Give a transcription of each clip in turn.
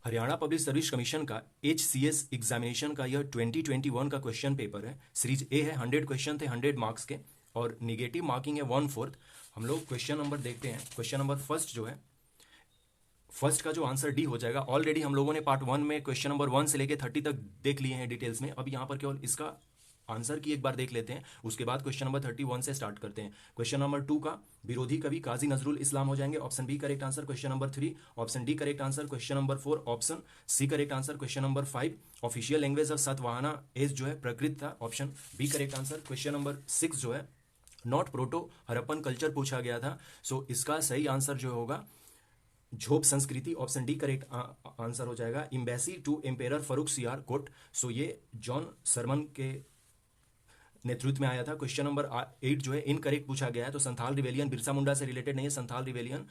Haryana public service commission का HCS examination का यह 2021 का क्वेश्चन पेपर है। सीरीज ए है, 100 क्वेश्चन थे 100 मार्क्स के और निगेटिव मार्किंग है 1/4। हम लोग क्वेश्चन नंबर देखते हैं। क्वेश्चन नंबर फर्स्ट जो है, फर्स्ट का जो आंसर डी हो जाएगा। ऑलरेडी हम लोगों ने पार्ट 1 में क्वेश्चन नंबर 1 से लेकर 30 तक देख लिए हैं डिटेल्स में। अब यहाँ पर केवल इसका आंसर की एक बार देख लेते हैं, उसके बाद क्वेश्चन नंबर 31 से स्टार्ट करते हैं। क्वेश्चन नंबर 2 का विरोधी कवि काजी नजरुल इस्लाम हो जाएंगे, option B correct answer. Question number 3 option D correct answer. Question number 4 option C correct answer. Question number 5 official language of Satavahana age जो है प्रकृत था, option B correct answer. Question number 6 जो है नॉट प्रोटो हरप्पन कल्चर पूछा गया था, सो इसका सही आंसर जो होगा झोप संस्कृति, ऑप्शन डी करेक्ट आंसर हो जाएगा। एम्बेसी टू एम्पेरर फरूक सियार कोट, सो ये जॉन सरमन के नेतृत्व में आया था। क्वेश्चन नंबर 8 जो है इनकरेक्ट पूछा गया है, तो संथाल रिवेलियन बिरसा मुंडा से रिलेटेड नहीं है, संथाल रिवेलियन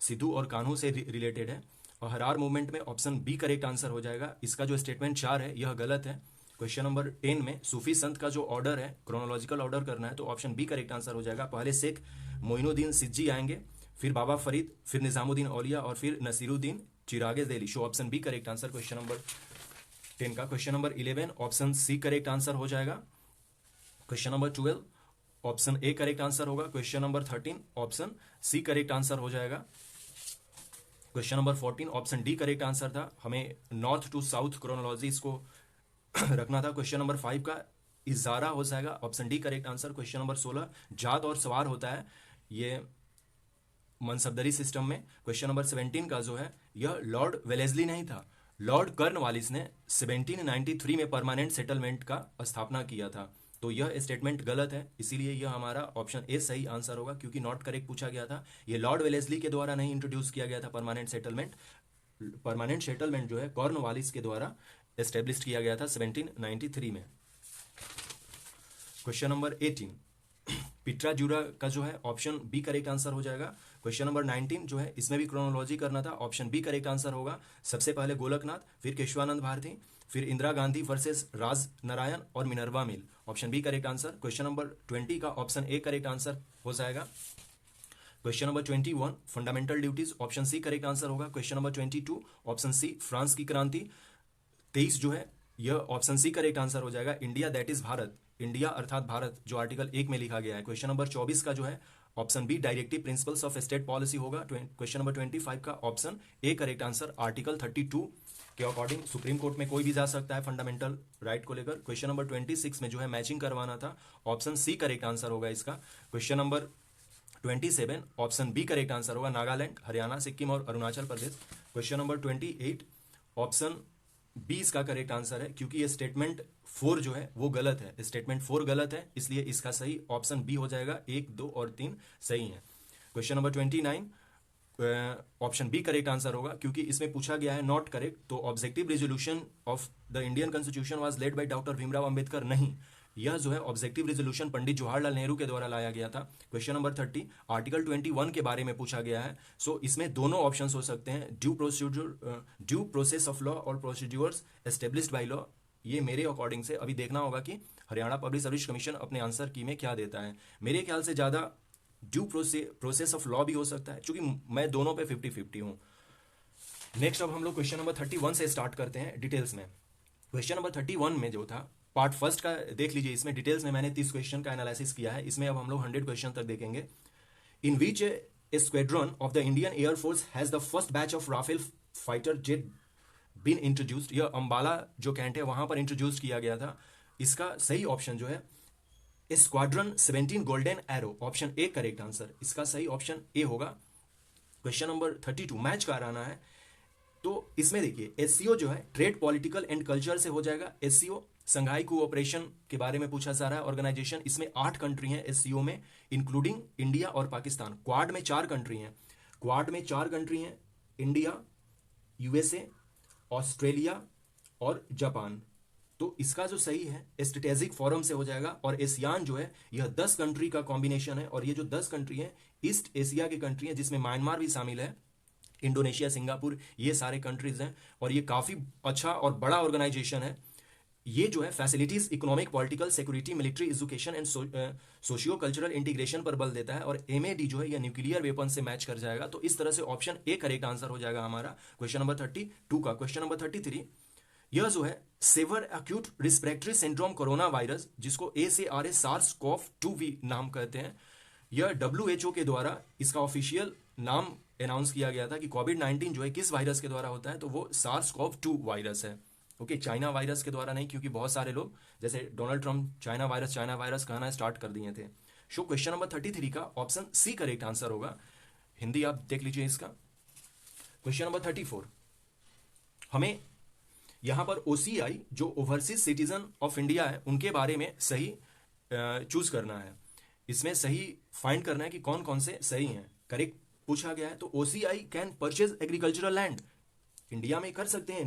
सिद्धू और कान्हू से रिलेटेड है। और हरार मूवमेंट में ऑप्शन बी करेक्ट आंसर हो जाएगा। इसका जो स्टेटमेंट 4 है यह गलत है। क्वेश्चन नंबर 10 में सूफी संत का जो ऑर्डर है, क्रोनोलॉजिकल ऑर्डर करना है, तो ऑप्शन बी करेक्ट आंसर हो जाएगा। पहले शेख मोइनुद्दीन सिज्जी आएंगे, फिर बाबा फरीद, फिर निजामुद्दीन औलिया और फिर नसीरुद्दीन चिरागे ज़ैली, so option B correct answer question number 10 का। Question number 11 option C correct answer हो जाएगा। Question number 12 option A correct answer होगा। Question number 13 option C correct answer हो जाएगा। Question number 14 option D correct answer था, हमें north to south chronology इसको रखना था। क्वेश्चन नंबर 5 का इजारा हो जाएगा, option D correct answer. Question number 16 जात और सवार होता है ये मनसबदरी सिस्टम में। क्वेश्चन नंबर 17 का जो है यह लॉर्ड वेलेस्ली नहीं था, लॉर्ड कर्नवालिस ने 1793 में परमानेंट सेटलमेंट का स्थापना किया था, तो यह स्टेटमेंट गलत है, इसीलिए यह हमारा ऑप्शन ए सही आंसर होगा, क्योंकि नॉट करेक्ट पूछा गया था। यह लॉर्ड वेलेस्ली के द्वारा नहीं इंट्रोड्यूस किया गया था परमानेंट सेटलमेंट। परमानेंट सेटलमेंट जो है कॉर्नवालिस के द्वारा एस्टेब्लिश किया गया था 1793 में। क्वेश्चन नंबर 18 पिट्राजुरा का जो है ऑप्शन बी करेक्ट आंसर हो जाएगा। क्वेश्चन नंबर 19 जो है इसमें भी क्रोनोलॉजी करना था, ऑप्शन बी करेक्ट आंसर होगा। सबसे पहले गोलकनाथ, फिर केशवानंद भारती, फिर इंदिरा गांधी वर्सेस राज नारायण और Minerva mill, option B correct answer. Question number 20 का ऑप्शन ए करेक्ट आंसर हो जाएगा। Question number 21 fundamental duties, option C correct answer होगा। Question number 22 option C France की क्रांति। 23 जो है यह ऑप्शन सी करेक्ट आंसर हो जाएगा, India that is Bharat, India अर्थात भारत, जो आर्टिकल 1 में लिखा गया है। क्वेश्चन नंबर 24 का जो है option B directive principles of state policy होगा। क्वेश्चन नंबर 25 का option A correct answer, article 32 के अकॉर्डिंग सुप्रीम कोर्ट में कोई भी जा सकता है फंडामेंटल राइट को लेकर। क्वेश्चन नंबर 26 में जो है मैचिंग करवाना था, ऑप्शन सी करेक्ट आंसर होगा इसका। Question number 27 option B correct answer होगा, नागालैंड, हरियाणा, सिक्किम और Arunachal Pradesh. Question number 28 option B इसका करेक्ट आंसर है, क्योंकि ये स्टेटमेंट 4 जो है वो गलत है, स्टेटमेंट 4 गलत है, इसलिए इसका सही ऑप्शन बी हो जाएगा। 1, 2 और 3 सही है। Question number 29 option B correct answer होगा, क्योंकि इसमें पूछा गया है नॉट करेक्ट, तो objective resolution of the Indian constitution was led by doctor Bhimrao Ambedkar, नहीं, यह जो है ऑब्जेक्टिव रेजोल्यूशन पंडित जवाहरलाल नेहरू के द्वारा लाया गया था। क्वेश्चन नंबर 30 आर्टिकल 21 के बारे में पूछा गया है, सो इसमें दोनों ऑप्शंस हो सकते हैं, ड्यू प्रोसेस ऑफ लॉ और प्रोसीड्यूर्स एस्टेब्लिश्ड बाय लॉ। ये मेरे अकॉर्डिंग से अभी देखना होगा कि हरियाणा पब्लिक सर्विस कमीशन अपने आंसर की में क्या देता है। मेरे ख्याल से ज़्यादा ड्यू प्रोसेस ऑफ लॉ भी हो सकता है, क्योंकि मैं दोनों पे 50-50 हूँ। नेक्स्ट अब हम लोग क्वेश्चन नंबर 31 से स्टार्ट करते हैं डिटेल्स में। क्वेश्चन नंबर 31 में जो था पार्ट फर्स्ट का देख लीजिए, इसमें डिटेल्स में मैंने 30 क्वेश्चन का एनालिसिस किया है, इसमें अब हम लोग 100 क्वेश्चन तक देखेंगे। In which a squadron of the Indian Air Force has the first batch of Rafale fighter jet been introduced, यह अंबाला जो कैंट है वहां पर इंट्रोड्यूस किया गया था। इसका सही ऑप्शन जो है squadron 17 golden arrow, option A correct answer, इसका सही ऑप्शन ए होगा। क्वेश्चन नंबर 32 मैच कराना है, तो इसमें देखिए एससीओ जो है ट्रेड, पॉलिटिकल एंड कल्चर से हो जाएगा। एससीओ संघाई कोऑपरेशन के बारे में पूछा जा रहा है ऑर्गेनाइजेशन, इसमें 8 कंट्री हैं एससीओ में, इंक्लूडिंग इंडिया और पाकिस्तान। क्वाड में 4 कंट्री हैं, क्वाड में 4 कंट्री हैं, इंडिया, यूएसए, ऑस्ट्रेलिया और जापान। तो इसका जो सही है स्ट्रेटेजिक फोरम से हो जाएगा। और एशियान जो है यह 10 कंट्री का कॉम्बिनेशन है, और ये जो 10 कंट्री हैं ईस्ट एशिया की कंट्री हैं, जिसमें म्यांमार भी शामिल है, इंडोनेशिया, सिंगापुर, ये सारे कंट्रीज हैं, और ये काफ़ी अच्छा और बड़ा ऑर्गेनाइजेशन है। ये जो है facilities, economic, political, security, military, education and socio cultural integration पर बल देता है, और एमएडी जो है ये न्यूक्लियर वेपन से मैच कर जाएगा। तो इस तरह से ऑप्शन ए करेक्ट आंसर हो जाएगा हमारा क्वेश्चन नंबर 32 का। क्वेश्चन नंबर 33, यह जो है severe acute respiratory syndrome corona virus, जिसको ACRS सार्स कॉव 2 भी नाम कहते हैं, यह WHO के द्वारा इसका ऑफिशियल नाम अनाउंस किया गया था कि कोविड-19 जो है किस वायरस के द्वारा होता है, तो वो सार्स कॉव 2 वायरस है। ओके, चाइना वायरस के द्वारा नहीं, क्योंकि बहुत सारे लोग जैसे डोनाल्ड ट्रंप चाइना वायरस कहना स्टार्ट कर दिए थे। सो क्वेश्चन नंबर 33 का ऑप्शन सी करेक्ट आंसर होगा। हिंदी आप देख लीजिए इसका। क्वेश्चन नंबर 34, हमें यहां पर OCI जो ओवरसीज सिटीजन ऑफ इंडिया है उनके बारे में सही चूज करना है। इसमें सही फाइंड करना है कि कौन कौन से सही हैं। करेक्ट पूछा गया है, तो OCI can purchase agricultural land, India में कर सकते हैं?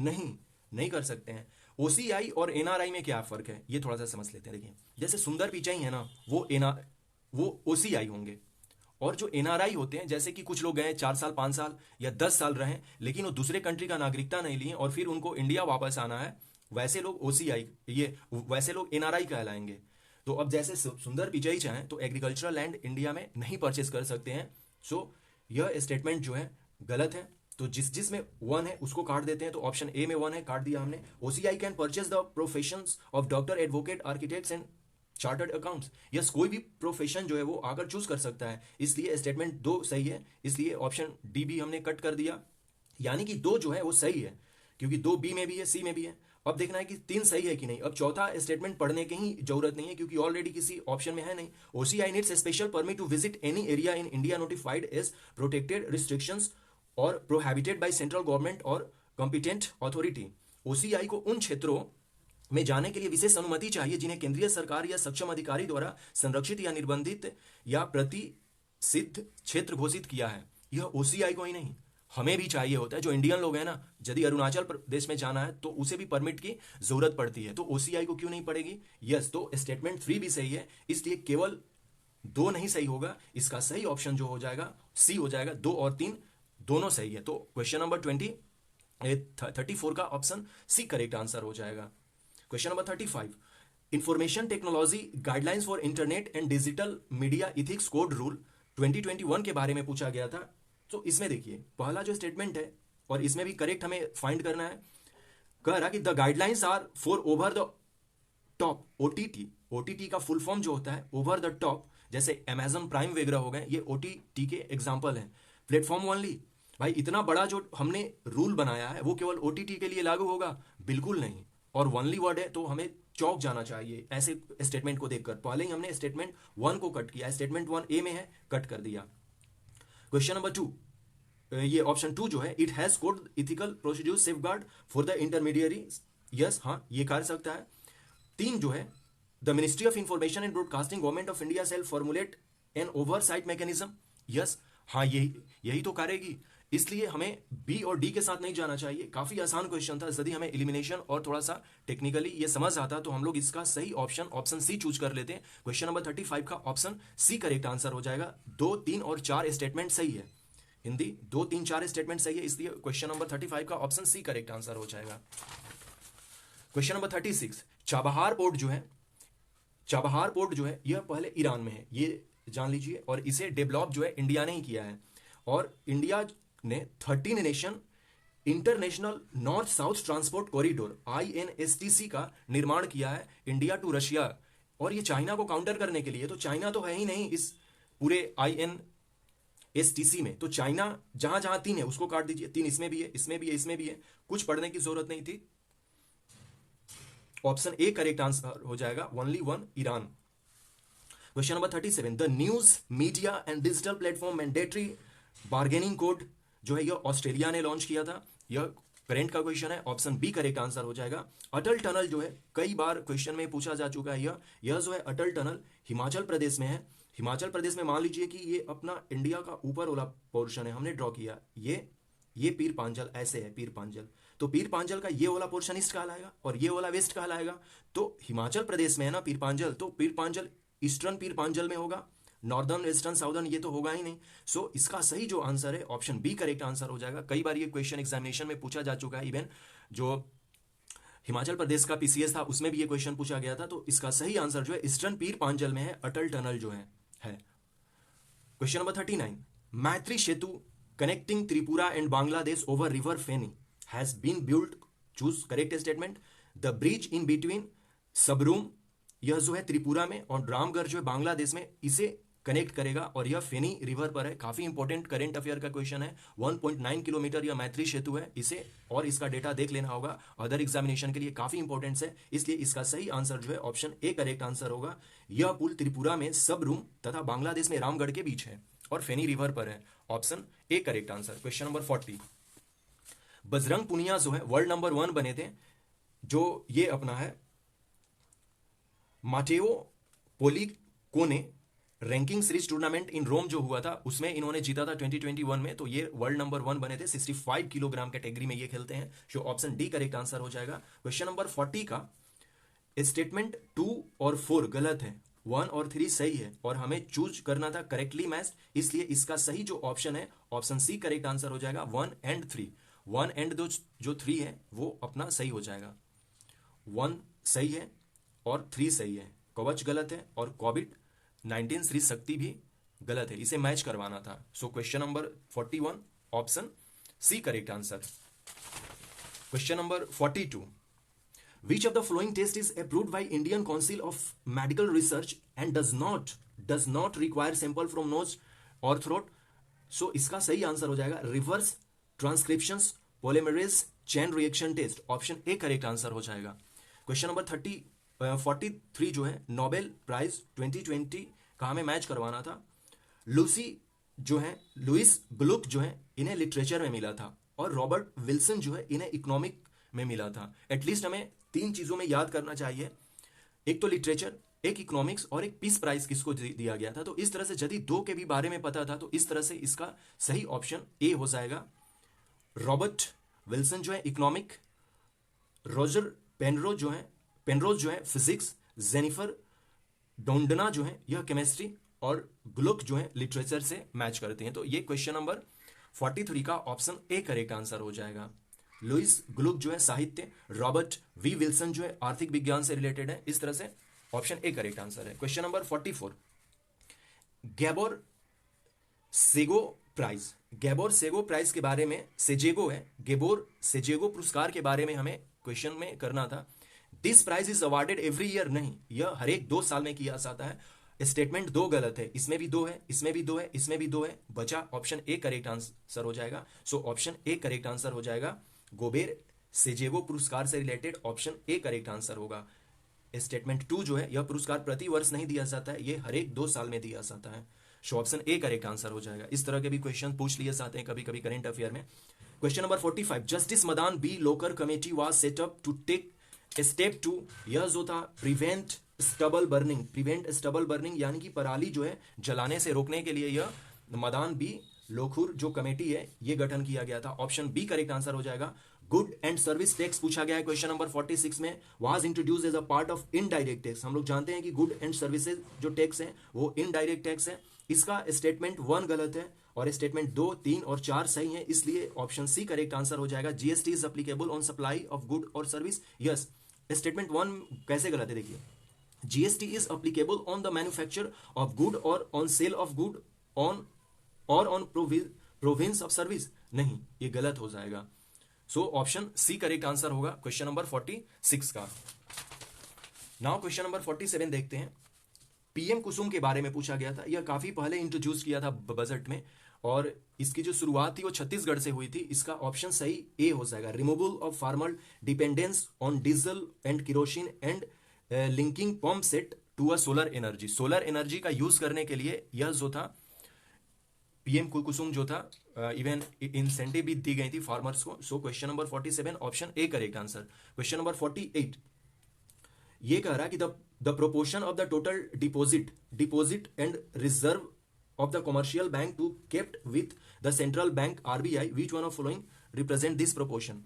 नहीं कर सकते हैं। OCI और NRI में क्या फर्क है, ये थोड़ा सा समझ लेते हैं। देखिए, जैसे सुंदर पिचाई है ना, वो OCI होंगे, और जो NRI होते हैं, जैसे कि कुछ लोग गए 4 साल 5 साल या 10 साल रहे, लेकिन वो दूसरे कंट्री का नागरिकता नहीं लिए और फिर उनको इंडिया वापस आना है, वैसे लोग OCI, वैसे लोग NRI कहलाएंगे। तो अब जैसे सुंदर पिचाई चाहें तो एग्रीकल्चरल लैंड इंडिया में नहीं परचेज कर सकते हैं। सो यह स्टेटमेंट जो है गलत है। तो जिसमें 1 है उसको काट देते हैं। तो ऑप्शन ए में 1 है, काट दिया हमने। OCI can purchase the professions of doctor, advocate, architects and chartered accounts. Yes, कोई भी प्रोफेशन जो है वो आकर चूज कर सकता है, इसलिए स्टेटमेंट 2 सही है। इसलिए ऑप्शन डी भी हमने कट कर दिया, यानी कि 2 जो है वो सही है, क्योंकि 2 बी में भी है, सी में भी है। अब देखना है कि 3 सही है कि नहीं। अब चौथा स्टेटमेंट पढ़ने की ही जरूरत नहीं है, क्योंकि ऑलरेडी किसी ऑप्शन में है नहीं। OCI needs special permit to visit any area in India notified as protected, restrictions और प्रोहिबिटेड बाय सेंट्रल गवर्नमेंट और कॉम्पिटेंट अथॉरिटी। OCI को उन क्षेत्रों में जाने के लिए विशेष अनुमति चाहिए जिन्हें केंद्रीय सरकार या सक्षम अधिकारी द्वारा संरक्षित या निर्बंधित या प्रतिसिद्ध क्षेत्र घोषित किया है। यह OCI को ही नहीं, हमें भी चाहिए होता है। जो इंडियन लोग हैं ना, यदि अरुणाचल प्रदेश में जाना है तो उसे भी परमिट की जरूरत पड़ती है, तो OCI को क्यों नहीं पड़ेगी? यस, तो स्टेटमेंट 3 भी सही है, इसलिए केवल 2 नहीं सही होगा। इसका सही ऑप्शन जो हो जाएगा सी हो जाएगा। 2 और 3 दोनों सही है। तो क्वेश्चन नंबर 34 का ऑप्शन सी करेक्ट आंसर हो जाएगा। Question number 35, information technology guidelines for internet and digital media ethics code rule 2021 के बारे में पूछा गया था। तो इसमें देखिए, पहला जो स्टेटमेंट है, और इसमें भी करेक्ट हमें फाइंड करना है, कह रहा कि the guidelines are for over the top OTT का फुल फॉर्म जो होता है ओवर द टॉप, जैसे Amazon प्राइम वगैरह हो गए, ये OTT के एग्जाम्पल हैं। प्लेटफॉर्म ओनली, भाई इतना बड़ा जो हमने रूल बनाया है वो केवल OTT के लिए लागू होगा? बिल्कुल नहीं। और ओनली वर्ड है तो हमें चौक जाना चाहिए ऐसे स्टेटमेंट को देखकर। पहले ही हमने स्टेटमेंट 1 को कट किया, स्टेटमेंट 1 ए में है, कट कर दिया। क्वेश्चन नंबर 2, ये ऑप्शन 2 जो है, it has code ethical procedure safeguard for the intermediary. Yes, हाँ, ये कर सकता है। 3 जो है, the ministry of information and broadcasting government of India shall formulate an oversight mechanism. Yes, हाँ, यही तो करेगी, इसलिए हमें बी और डी के साथ नहीं जाना चाहिए। काफी आसान क्वेश्चन था, यदि हमें एलिमिनेशन और थोड़ा सा टेक्निकली ये समझ आता तो हम लोग इसका सही ऑप्शन सी चूज कर लेते हैं। क्वेश्चन नंबर 35 का ऑप्शन सी करेक्ट आंसर हो जाएगा। 2, 3 और 4 स्टेटमेंट सही है। हिंदी 2, 3, 4 स्टेटमेंट सही है, इसलिए क्वेश्चन नंबर 35 का ऑप्शन सी करेक्ट आंसर हो जाएगा। क्वेश्चन नंबर 36, चाबहार पोर्ट जो है यह पहले ईरान में है, ये जान लीजिए, और इसे डेवलप जो है इंडिया ने ही किया है। और इंडिया ने 13 nation international north south transport corridor INSTC का निर्माण किया है, इंडिया टू रशिया। और ये चाइना को काउंटर करने के लिए, तो चाइना तो है ही नहीं इस पूरे INSTC में। तो चाइना जहां जहां 3 है उसको काट दीजिए, 3 इसमें भी है, इसमें भी है, इसमें भी है, कुछ पढ़ने की जरूरत नहीं थी। ऑप्शन ए करेक्ट आंसर हो जाएगा, only 1 Iran. Question number 37, the news media and digital platform mandatory bargaining code जो है यह ऑस्ट्रेलिया ने लॉन्च किया था। यह करंट का क्वेश्चन है, ऑप्शन बी करेक्ट आंसर हो जाएगा। अटल टनल जो है कई बार क्वेश्चन में पूछा जा चुका है, यह जो है अटल टनल हिमाचल प्रदेश में है। हिमाचल प्रदेश में मान लीजिए कि ये अपना इंडिया का ऊपर वाला पोर्शन है, हमने ड्रॉ किया, ये पीर पांचल ऐसे है, पीर पांचल, तो पीर पांचल का ये वाला पोर्शन ईस्ट कहलाएगा और ये वाला वेस्ट कहलाएगा। तो हिमाचल प्रदेश में है ना पीर पांचल, तो पीर पांचल ईस्टर्न पीर पांचल में होगा, नॉर्दर्न, वेस्टर्न, साउदर्न ये तो होगा ही नहीं। सो इसका सही जो आंसर है ऑप्शन बी करेक्ट आंसर हो जाएगा। कई बार ये क्वेश्चन एग्जामिनेशन में पूछा जा चुका है, इवन जो हिमाचल प्रदेश का पीसीएस था, उसमें भी ये क्वेश्चन पूछा गया था। तो इसका सही आंसर जो है ईस्टर्न पीर पांजल में है, अटल टनल जो है। Question number 39, Maitri Setu connecting Tripura and Bangladesh over river Feni has been built, choose correct statement. The bridge in between Sabroom, यह जो है त्रिपुरा में, और रामगढ़ जो है बांग्लादेश में, इसे कनेक्ट करेगा और यह फेनी रिवर पर है। काफी इंपॉर्टेंट करंट अफेयर का क्वेश्चन है। 1.9 किलोमीटर यह मैत्री सेतु है, इसे और इसका डेटा देख लेना होगा अदर एग्जामिनेशन के लिए, काफी इंपॉर्टेंट है। इसलिए इसका सही आंसर जो है ऑप्शन ए करेक्ट आंसर होगा। यह पुल त्रिपुरा में सबरूम तथा बांग्लादेश में रामगढ़ के बीच है और फेनी रिवर पर है। Option A correct answer. Question number 40, Bajrang Punia जो है वर्ल्ड नंबर 1 बने थे, जो ये अपना है माटेओ पोलिकोने रैंकिंग सीरीज टूर्नामेंट इन रोम जो हुआ था, उसमें इन्होंने जीता था 2021 में। तो ये वर्ल्ड नंबर 1 बने थे, 65 किलोग्राम कैटेगरी में ये खेलते हैं। जो ऑप्शन डी करेक्ट आंसर हो जाएगा। क्वेश्चन नंबर 40 का स्टेटमेंट 2 और 4 गलत है, 1 और 3 सही है, और हमें चूज करना था करेक्टली मैच, इसलिए इसका सही जो ऑप्शन है ऑप्शन सी करेक्ट आंसर हो जाएगा। 1 एंड 3, 1 एंड जो 3 है वो अपना सही हो जाएगा। 1 सही है और 3 सही है, कवच गलत है और कोविड-19 श्री शक्ति भी गलत है, इसे मैच करवाना था। So question number 41 option C correct answer. Question number 42, which of the following test is approved by Indian council of medical research and does not require sample from nose और थ्रोट। सो इसका सही answer हो जाएगा reverse transcription polymerase chain reaction test. Option A correct answer हो जाएगा। Question number 43 जो है Nobel prize 2020 का हमें मैच करवाना था। लुइस ग्लुक जो है इन्हें लिटरेचर में मिला था, और रॉबर्ट विल्सन जो है इन्हें इकोनॉमिक में मिला था। एटलीस्ट हमें 3 चीजों में याद करना चाहिए, एक तो लिटरेचर, एक इकोनॉमिक्स और एक पीस प्राइज किसको दिया गया था। तो इस तरह से यदि 2 के भी बारे में पता था तो इस तरह से इसका सही ऑप्शन ए हो जाएगा। रॉबर्ट विल्सन जो है इकोनॉमिक, रोजर पेनरोज जो है फिजिक्स, जेनिफर डोंडना जो है यह केमिस्ट्री, और ग्लुक जो है लिटरेचर से मैच करते हैं। तो ये क्वेश्चन नंबर 43 का ऑप्शन ए करेक्ट आंसर हो जाएगा। लुइस ग्लुक जो है साहित्य, रॉबर्ट वी विल्सन जो है आर्थिक विज्ञान से रिलेटेड है। इस तरह से ऑप्शन ए करेक्ट आंसर है। क्वेश्चन नंबर 44, गैबोर सेगो प्राइज के बारे में, सेजेगो है, गेबोर सेजेगो पुरस्कार के बारे में हमें क्वेश्चन में करना था। This prize is awarded every year, नहीं, यह हर एक 2 साल में किया जाता है। स्टेटमेंट 2 गलत है, इसमें भी 2 है, इसमें भी 2 है, इसमें भी 2 है, बचा ऑप्शन ए करेक्ट आंसर हो जाएगा। So option A correct answer हो जाएगा। गोबेर सेजेगो पुरस्कार से related option A correct answer होगा। स्टेटमेंट 2 जो है यह पुरस्कार प्रति वर्ष नहीं दिया जाता है, यह हर एक 2 साल में दिया जाता है। So option A correct answer हो जाएगा। इस तरह के भी क्वेश्चन पूछ लिए जाते हैं कभी कभी करंट अफेयर में। Question number 45, justice Madan B Lokur committee was set up to take step 2, यह जो था प्रिवेंट स्टबल बर्निंग यानी कि पराली जो है जलाने से रोकने के लिए यह मदान बी लोकुर जो कमेटी है ये गठन किया गया था। ऑप्शन बी करेक्ट आंसर हो जाएगा। गुड एंड सर्विस टैक्स पूछा गया है क्वेश्चन नंबर 46 में, was introduce as a part of indirect tax. हम लोग जानते हैं कि गुड एंड सर्विसेज जो टैक्स है वो इनडायरेक्ट टैक्स है। इसका स्टेटमेंट 1 गलत है और स्टेटमेंट 2, 3 और 4 सही है, इसलिए ऑप्शन सी करेक्ट आंसर हो जाएगा। GST is applicable on supply of good और सर्विस, यस। स्टेटमेंट 1 कैसे गलत है देखिए, GST is applicable on the manufacture of good और on sale of good on provision of service, नहीं, ये गलत हो जाएगा। So option C correct answer होगा क्वेश्चन नंबर 46 का। नाउ क्वेश्चन नंबर 47 देखते हैं। पीएम कुसुम के बारे में पूछा गया था, यह काफी पहले इंट्रोड्यूस किया था बजट में, और इसकी जो शुरुआत थी वो छत्तीसगढ़ से हुई थी। इसका ऑप्शन सही ए हो जाएगा। Removal of farmer dependence on diesel and kerosene and linking pump set to a solar energy का यूज करने के लिए यह जो था पीएम कुसुम जो था, इवन इंसेंटिव भी दी गई थी फार्मर्स को। सो question number 47 option A correct answer. Question number 48 ये कह रहा है कि the proportion of the total deposit and reserve of the commercial bank to kept with the central bank RBI, which one of following represent this proportion।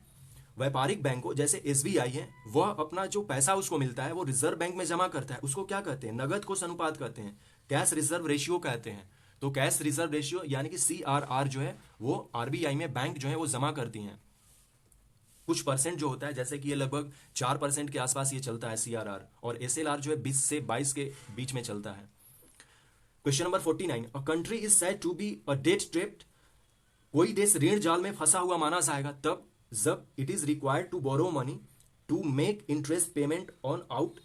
व्यापारिक बैंकों जैसे SBI है, वह अपना जो पैसा उसको मिलता है वो रिजर्व बैंक में जमा करता है, उसको क्या कहते हैं, नगद को अनुपात कहते हैं, कैश रिजर्व रेशियो कहते हैं। तो कैश रिजर्व रेशियो यानी कि CRR जो है वो आरबीआई में बैंक जो है वो जमा करती हैं। कुछ परसेंट जो होता है, जैसे कि ये लगभग 4% के आसपास ये चलता है सीआरआर, और एसएलआर जो है 20 से 22 के बीच में चलता है। Question number 49, a country is said to be a debt trapped, कोई देश ऋण जाल में फंसा हुआ माना जाएगा तब जब it is required to borrow money to make interest payment on out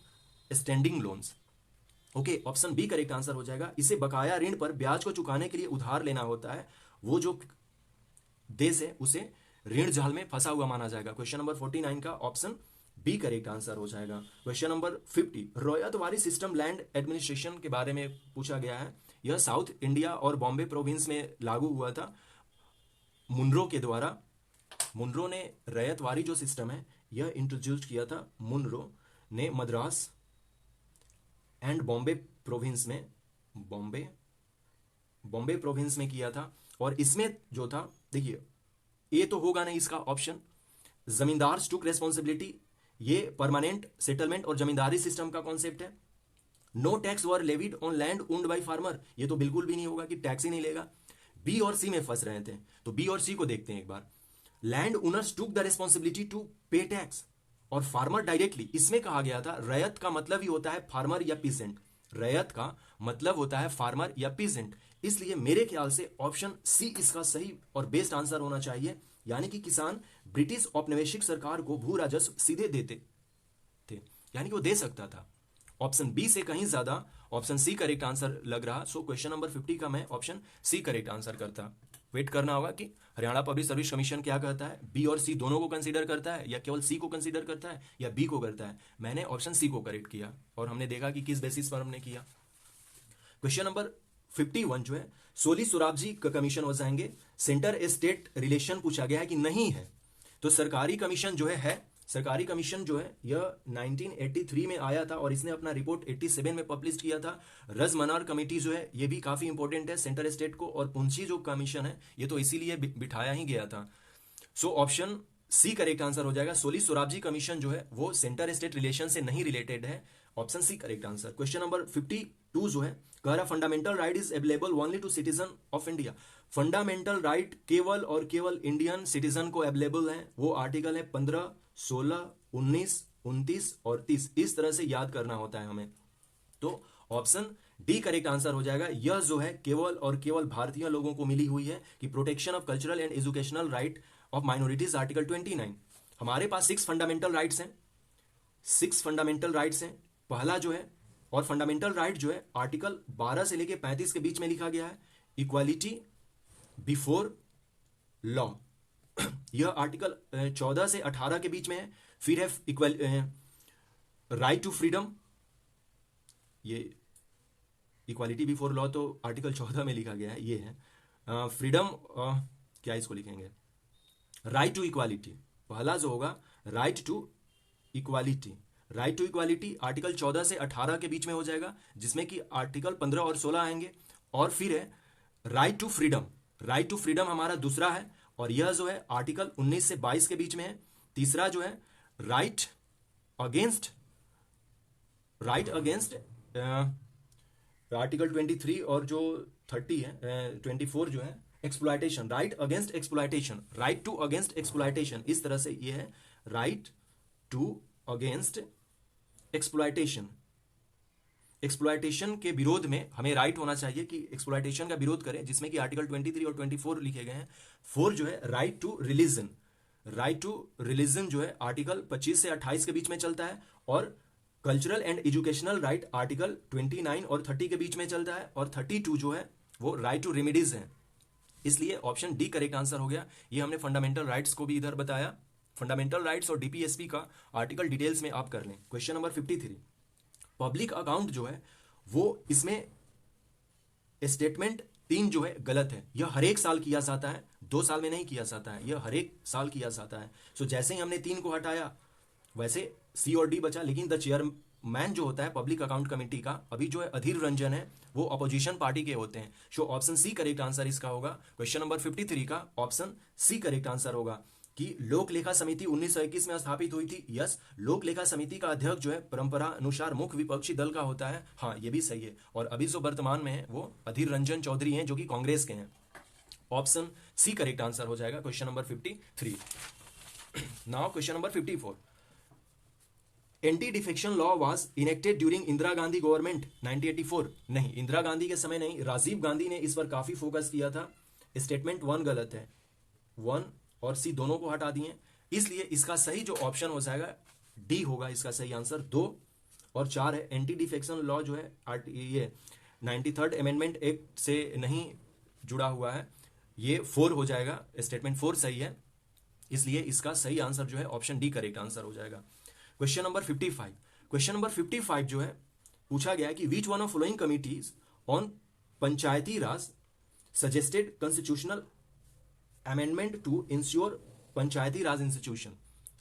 standing loans. Okay, option B correct answer हो जाएगा। इसे बकाया ऋण पर ब्याज को चुकाने के लिए उधार लेना होता है, वो जो देश है उसे ऋण जाल में फंसा हुआ माना जाएगा। क्वेश्चन नंबर 49 का ऑप्शन बी करेक्ट आंसर हो जाएगा। क्वेश्चन नंबर 50, रॉयत वारी सिस्टम लैंड एडमिनिस्ट्रेशन के बारे में पूछा गया है। यह साउथ इंडिया और बॉम्बे प्रोविंस में लागू हुआ था मुनरो के द्वारा। मुनरो ने रैयतवारी जो सिस्टम है यह इंट्रोड्यूस किया था मुनरो ने मद्रास एंड बॉम्बे प्रोविंस में, बॉम्बे प्रोविंस में किया था। और इसमें जो था, देखिए ये तो होगा नहीं इसका ऑप्शन, जमींदार टुक रेस्पॉन्सिबिलिटी, ये परमानेंट सेटलमेंट और जमींदारी सिस्टम का कॉन्सेप्ट है। No tax were levied on land owned by farmer, ये तो बिल्कुल भी नहीं होगा कि टैक्स ही नहीं लेगा। बी और सी में फंस रहे थे, तो बी और सी को देखते हैं एक बार। Land owners took the responsibility to pay tax और फार्मर डायरेक्टली, इसमें कहा गया था रैयत का मतलब ही होता है फार्मर या पीसेंट, रैयत का मतलब होता है फार्मर या पीसेंट, इसलिए मेरे ख्याल से ऑप्शन सी इसका सही और बेस्ट आंसर होना चाहिए, यानी कि किसान ब्रिटिश औपनिवेशिक सरकार को भू राजस्व सीधे देते थे, यानी कि वो दे सकता था। ऑप्शन बी से कहीं ज्यादा ऑप्शन सी करेक्ट आंसर लग रहा। सो क्वेश्चन नंबर 50 का मैं ऑप्शन सी करेक्ट आंसर करता। वेट करना होगा कि हरियाणा पब्लिक सर्विस कमीशन क्या कहता है, बी और सी दोनों को कंसीडर करता है या केवल सी को कंसीडर करता है या बी को करता है। मैंने ऑप्शन सी को करेक्ट किया और हमने देखा कि किस बेसिस पर हमने किया। क्वेश्चन नंबर 51 जो है सोली सुराबजी का कमीशन हो जाएंगे। सेंटर स्टेट रिलेशन पूछा गया है कि नहीं है, तो सरकारी कमीशन जो है सरकारी कमीशन जो है यह 1983 में आया था और इसने अपना रिपोर्ट 87 में पब्लिश किया था। रजमनार कमेटी जो है ये भी काफी इंपॉर्टेंट है सेंटर स्टेट को, और पुंछी जो कमीशन है ये तो इसीलिए बिठाया ही गया था। So option C correct answer हो जाएगा। सोली सोराबजी कमीशन जो है वो सेंटर स्टेट रिलेशन से नहीं रिलेटेड है, option C correct answer. Question number 52 जो है कह रहा fundamental right is available only to citizen of India. Fundamental right केवल और केवल इंडियन सिटीजन को अवेलेबल है, वो आर्टिकल है 15, 16, 19, 29 और 30। इस तरह से याद करना होता है हमें, तो ऑप्शन डी करेक्ट आंसर हो जाएगा। यह जो है केवल और केवल भारतीय लोगों को मिली हुई है कि protection of cultural and educational right of minorities article 29। हमारे पास 6 फंडामेंटल राइट्स हैं, 6 फंडामेंटल राइट्स हैं पहला जो है, और फंडामेंटल राइट जो है आर्टिकल 12 से लेके 35 के बीच में लिखा गया है, इक्वालिटी बिफोर लॉ। यह आर्टिकल 14 से 18 के बीच में है। फिर है इक्वल राइट टू फ्रीडम, ये इक्वालिटी बिफोर लॉ तो आर्टिकल 14 में लिखा गया है, ये है फ्रीडम, क्या इसको लिखेंगे, राइट टू इक्वालिटी। पहला जो होगा right to equality, right to equality article 14 से 18 के बीच में हो जाएगा, जिसमें कि आर्टिकल 15 और 16 आएंगे। और फिर है right to freedom, right to freedom हमारा दूसरा है, और यह जो है आर्टिकल 19 से 22 के बीच में है। तीसरा जो है राइट अगेंस्ट आर्टिकल 23 और जो 30 है 24 जो है exploitation, right against exploitation, right to against exploitation, इस तरह से ये है right to against exploitation. Exploitation के विरोध में हमें राइट होना चाहिए कि एक्सप्लॉयटेशन का विरोध करें, जिसमें कि आर्टिकल 23 और 24 लिखे गए हैं। 4 जो है right to religion, right to religion जो है आर्टिकल 25 से 28 के बीच में चलता है, और cultural and educational right article 29 और 30 के बीच में चलता है, और 32 जो है वो राइट टू रेमिडीज है। इसलिए ऑप्शन डी करेक्ट आंसर हो गया। ये हमने फंडामेंटल राइट्स को भी इधर बताया। फंडामेंटल राइट्स और डीपीएसपी का आर्टिकल डिटेल्स में आप कर लें। क्वेश्चन नंबर 53, पब्लिक अकाउंट जो है वो इसमें स्टेटमेंट 3 जो है गलत है। यह हर एक साल किया जाता है, 2 साल में नहीं किया जाता है, यह हर एक साल किया जाता है। सो जैसे ही हमने 3 को हटाया वैसे सी और डी बचा, लेकिन द चेयरमैन जो होता है पब्लिक अकाउंट कमेटी का अभी जो है अधीर रंजन है, वो अपोजिशन पार्टी के होते हैं। So option C correct answer इसका होगा। क्वेश्चन नंबर 53 का ऑप्शन सी करेक्ट आंसर होगा कि लोक लेखा समिति 1921 में स्थापित हुई थी। यस, लोक लेखा समिति का अध्यक्ष जो है परंपरा अनुसार मुख्य विपक्षी दल का होता है। हाँ, ये भी सही है, और अभी जो वर्तमान में है वो अधीर रंजन चौधरी हैं जो कि कांग्रेस के हैं। ऑप्शन सी करेक्ट आंसर हो जाएगा question number 53। Now question number 54, anti defection law was enacted during Indira Gandhi government 1984। नहीं, इंदिरा गांधी के समय नहीं, राजीव गांधी ने इस पर काफी फोकस किया था। स्टेटमेंट 1 गलत है, 1 और सी दोनों को हटा दिए, इसलिए इसका सही जो ऑप्शन हो जाएगा डी होगा इसका सही आंसर। 2 और 4 है, एंटी डिफेक्शन लॉ जो है ये 93rd अमेंडमेंट एक्ट से नहीं जुड़ा हुआ है, ये 4 हो जाएगा, स्टेटमेंट 4 सही है, इसलिए इसका सही आंसर जो है ऑप्शन डी करेक्ट आंसर हो जाएगा। क्वेश्चन नंबर 55, क्वेश्चन नंबर 55 जो है पूछा गया है कि which one of following committees on panchayati raj suggested constitutional amendment to ensure panchayati raj institution,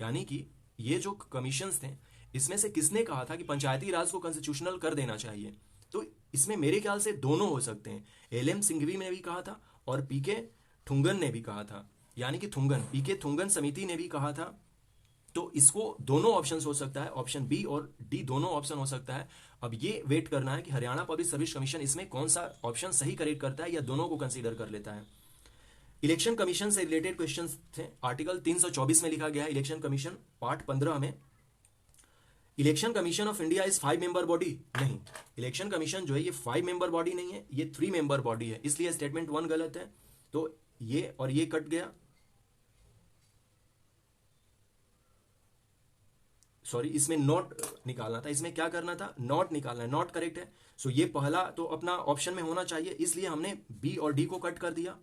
यानी कि ये जो कमीशंस थे इसमें से किसने कहा था कि पंचायती राज को कॉन्स्टिट्यूशनल कर देना चाहिए। तो इसमें मेरे ख्याल से दोनों हो सकते हैं, एल.एम. सिंघवी ने भी कहा था और पी.के. थुंगन ने भी कहा था, यानी कि पी.के. थुंगन समिति ने भी कहा था। तो इसको दोनों ऑप्शंस हो सकता है, ऑप्शन बी और डी दोनों ऑप्शन हो सकता है। अब ये वेट करना है कि हरियाणा पब्लिक सर्विस कमीशन इसमें कौन सा ऑप्शन सही करेक्ट करता है या दोनों को कंसीडर कर लेता है। इलेक्शन कमीशन से रिलेटेड क्वेश्चंस थे, आर्टिकल 324 में लिखा गया है इलेक्शन कमीशन पार्ट 15 में, election commission of India is 5 member body. नहीं, इलेक्शन कमीशन जो है ये 5 मेंबर बॉडी नहीं है, ये 3 मेंबर बॉडी है, इसलिए स्टेटमेंट 1 गलत है। तो ये और ये कट गया, सॉरी इसमें नॉट निकालना था, इसमें क्या करना था, नॉट निकालना है, नॉट करेक्ट है। सो ये पहला तो अपना ऑप्शन में होना चाहिए, इसलिए हमने बी और डी को कट कर दिया।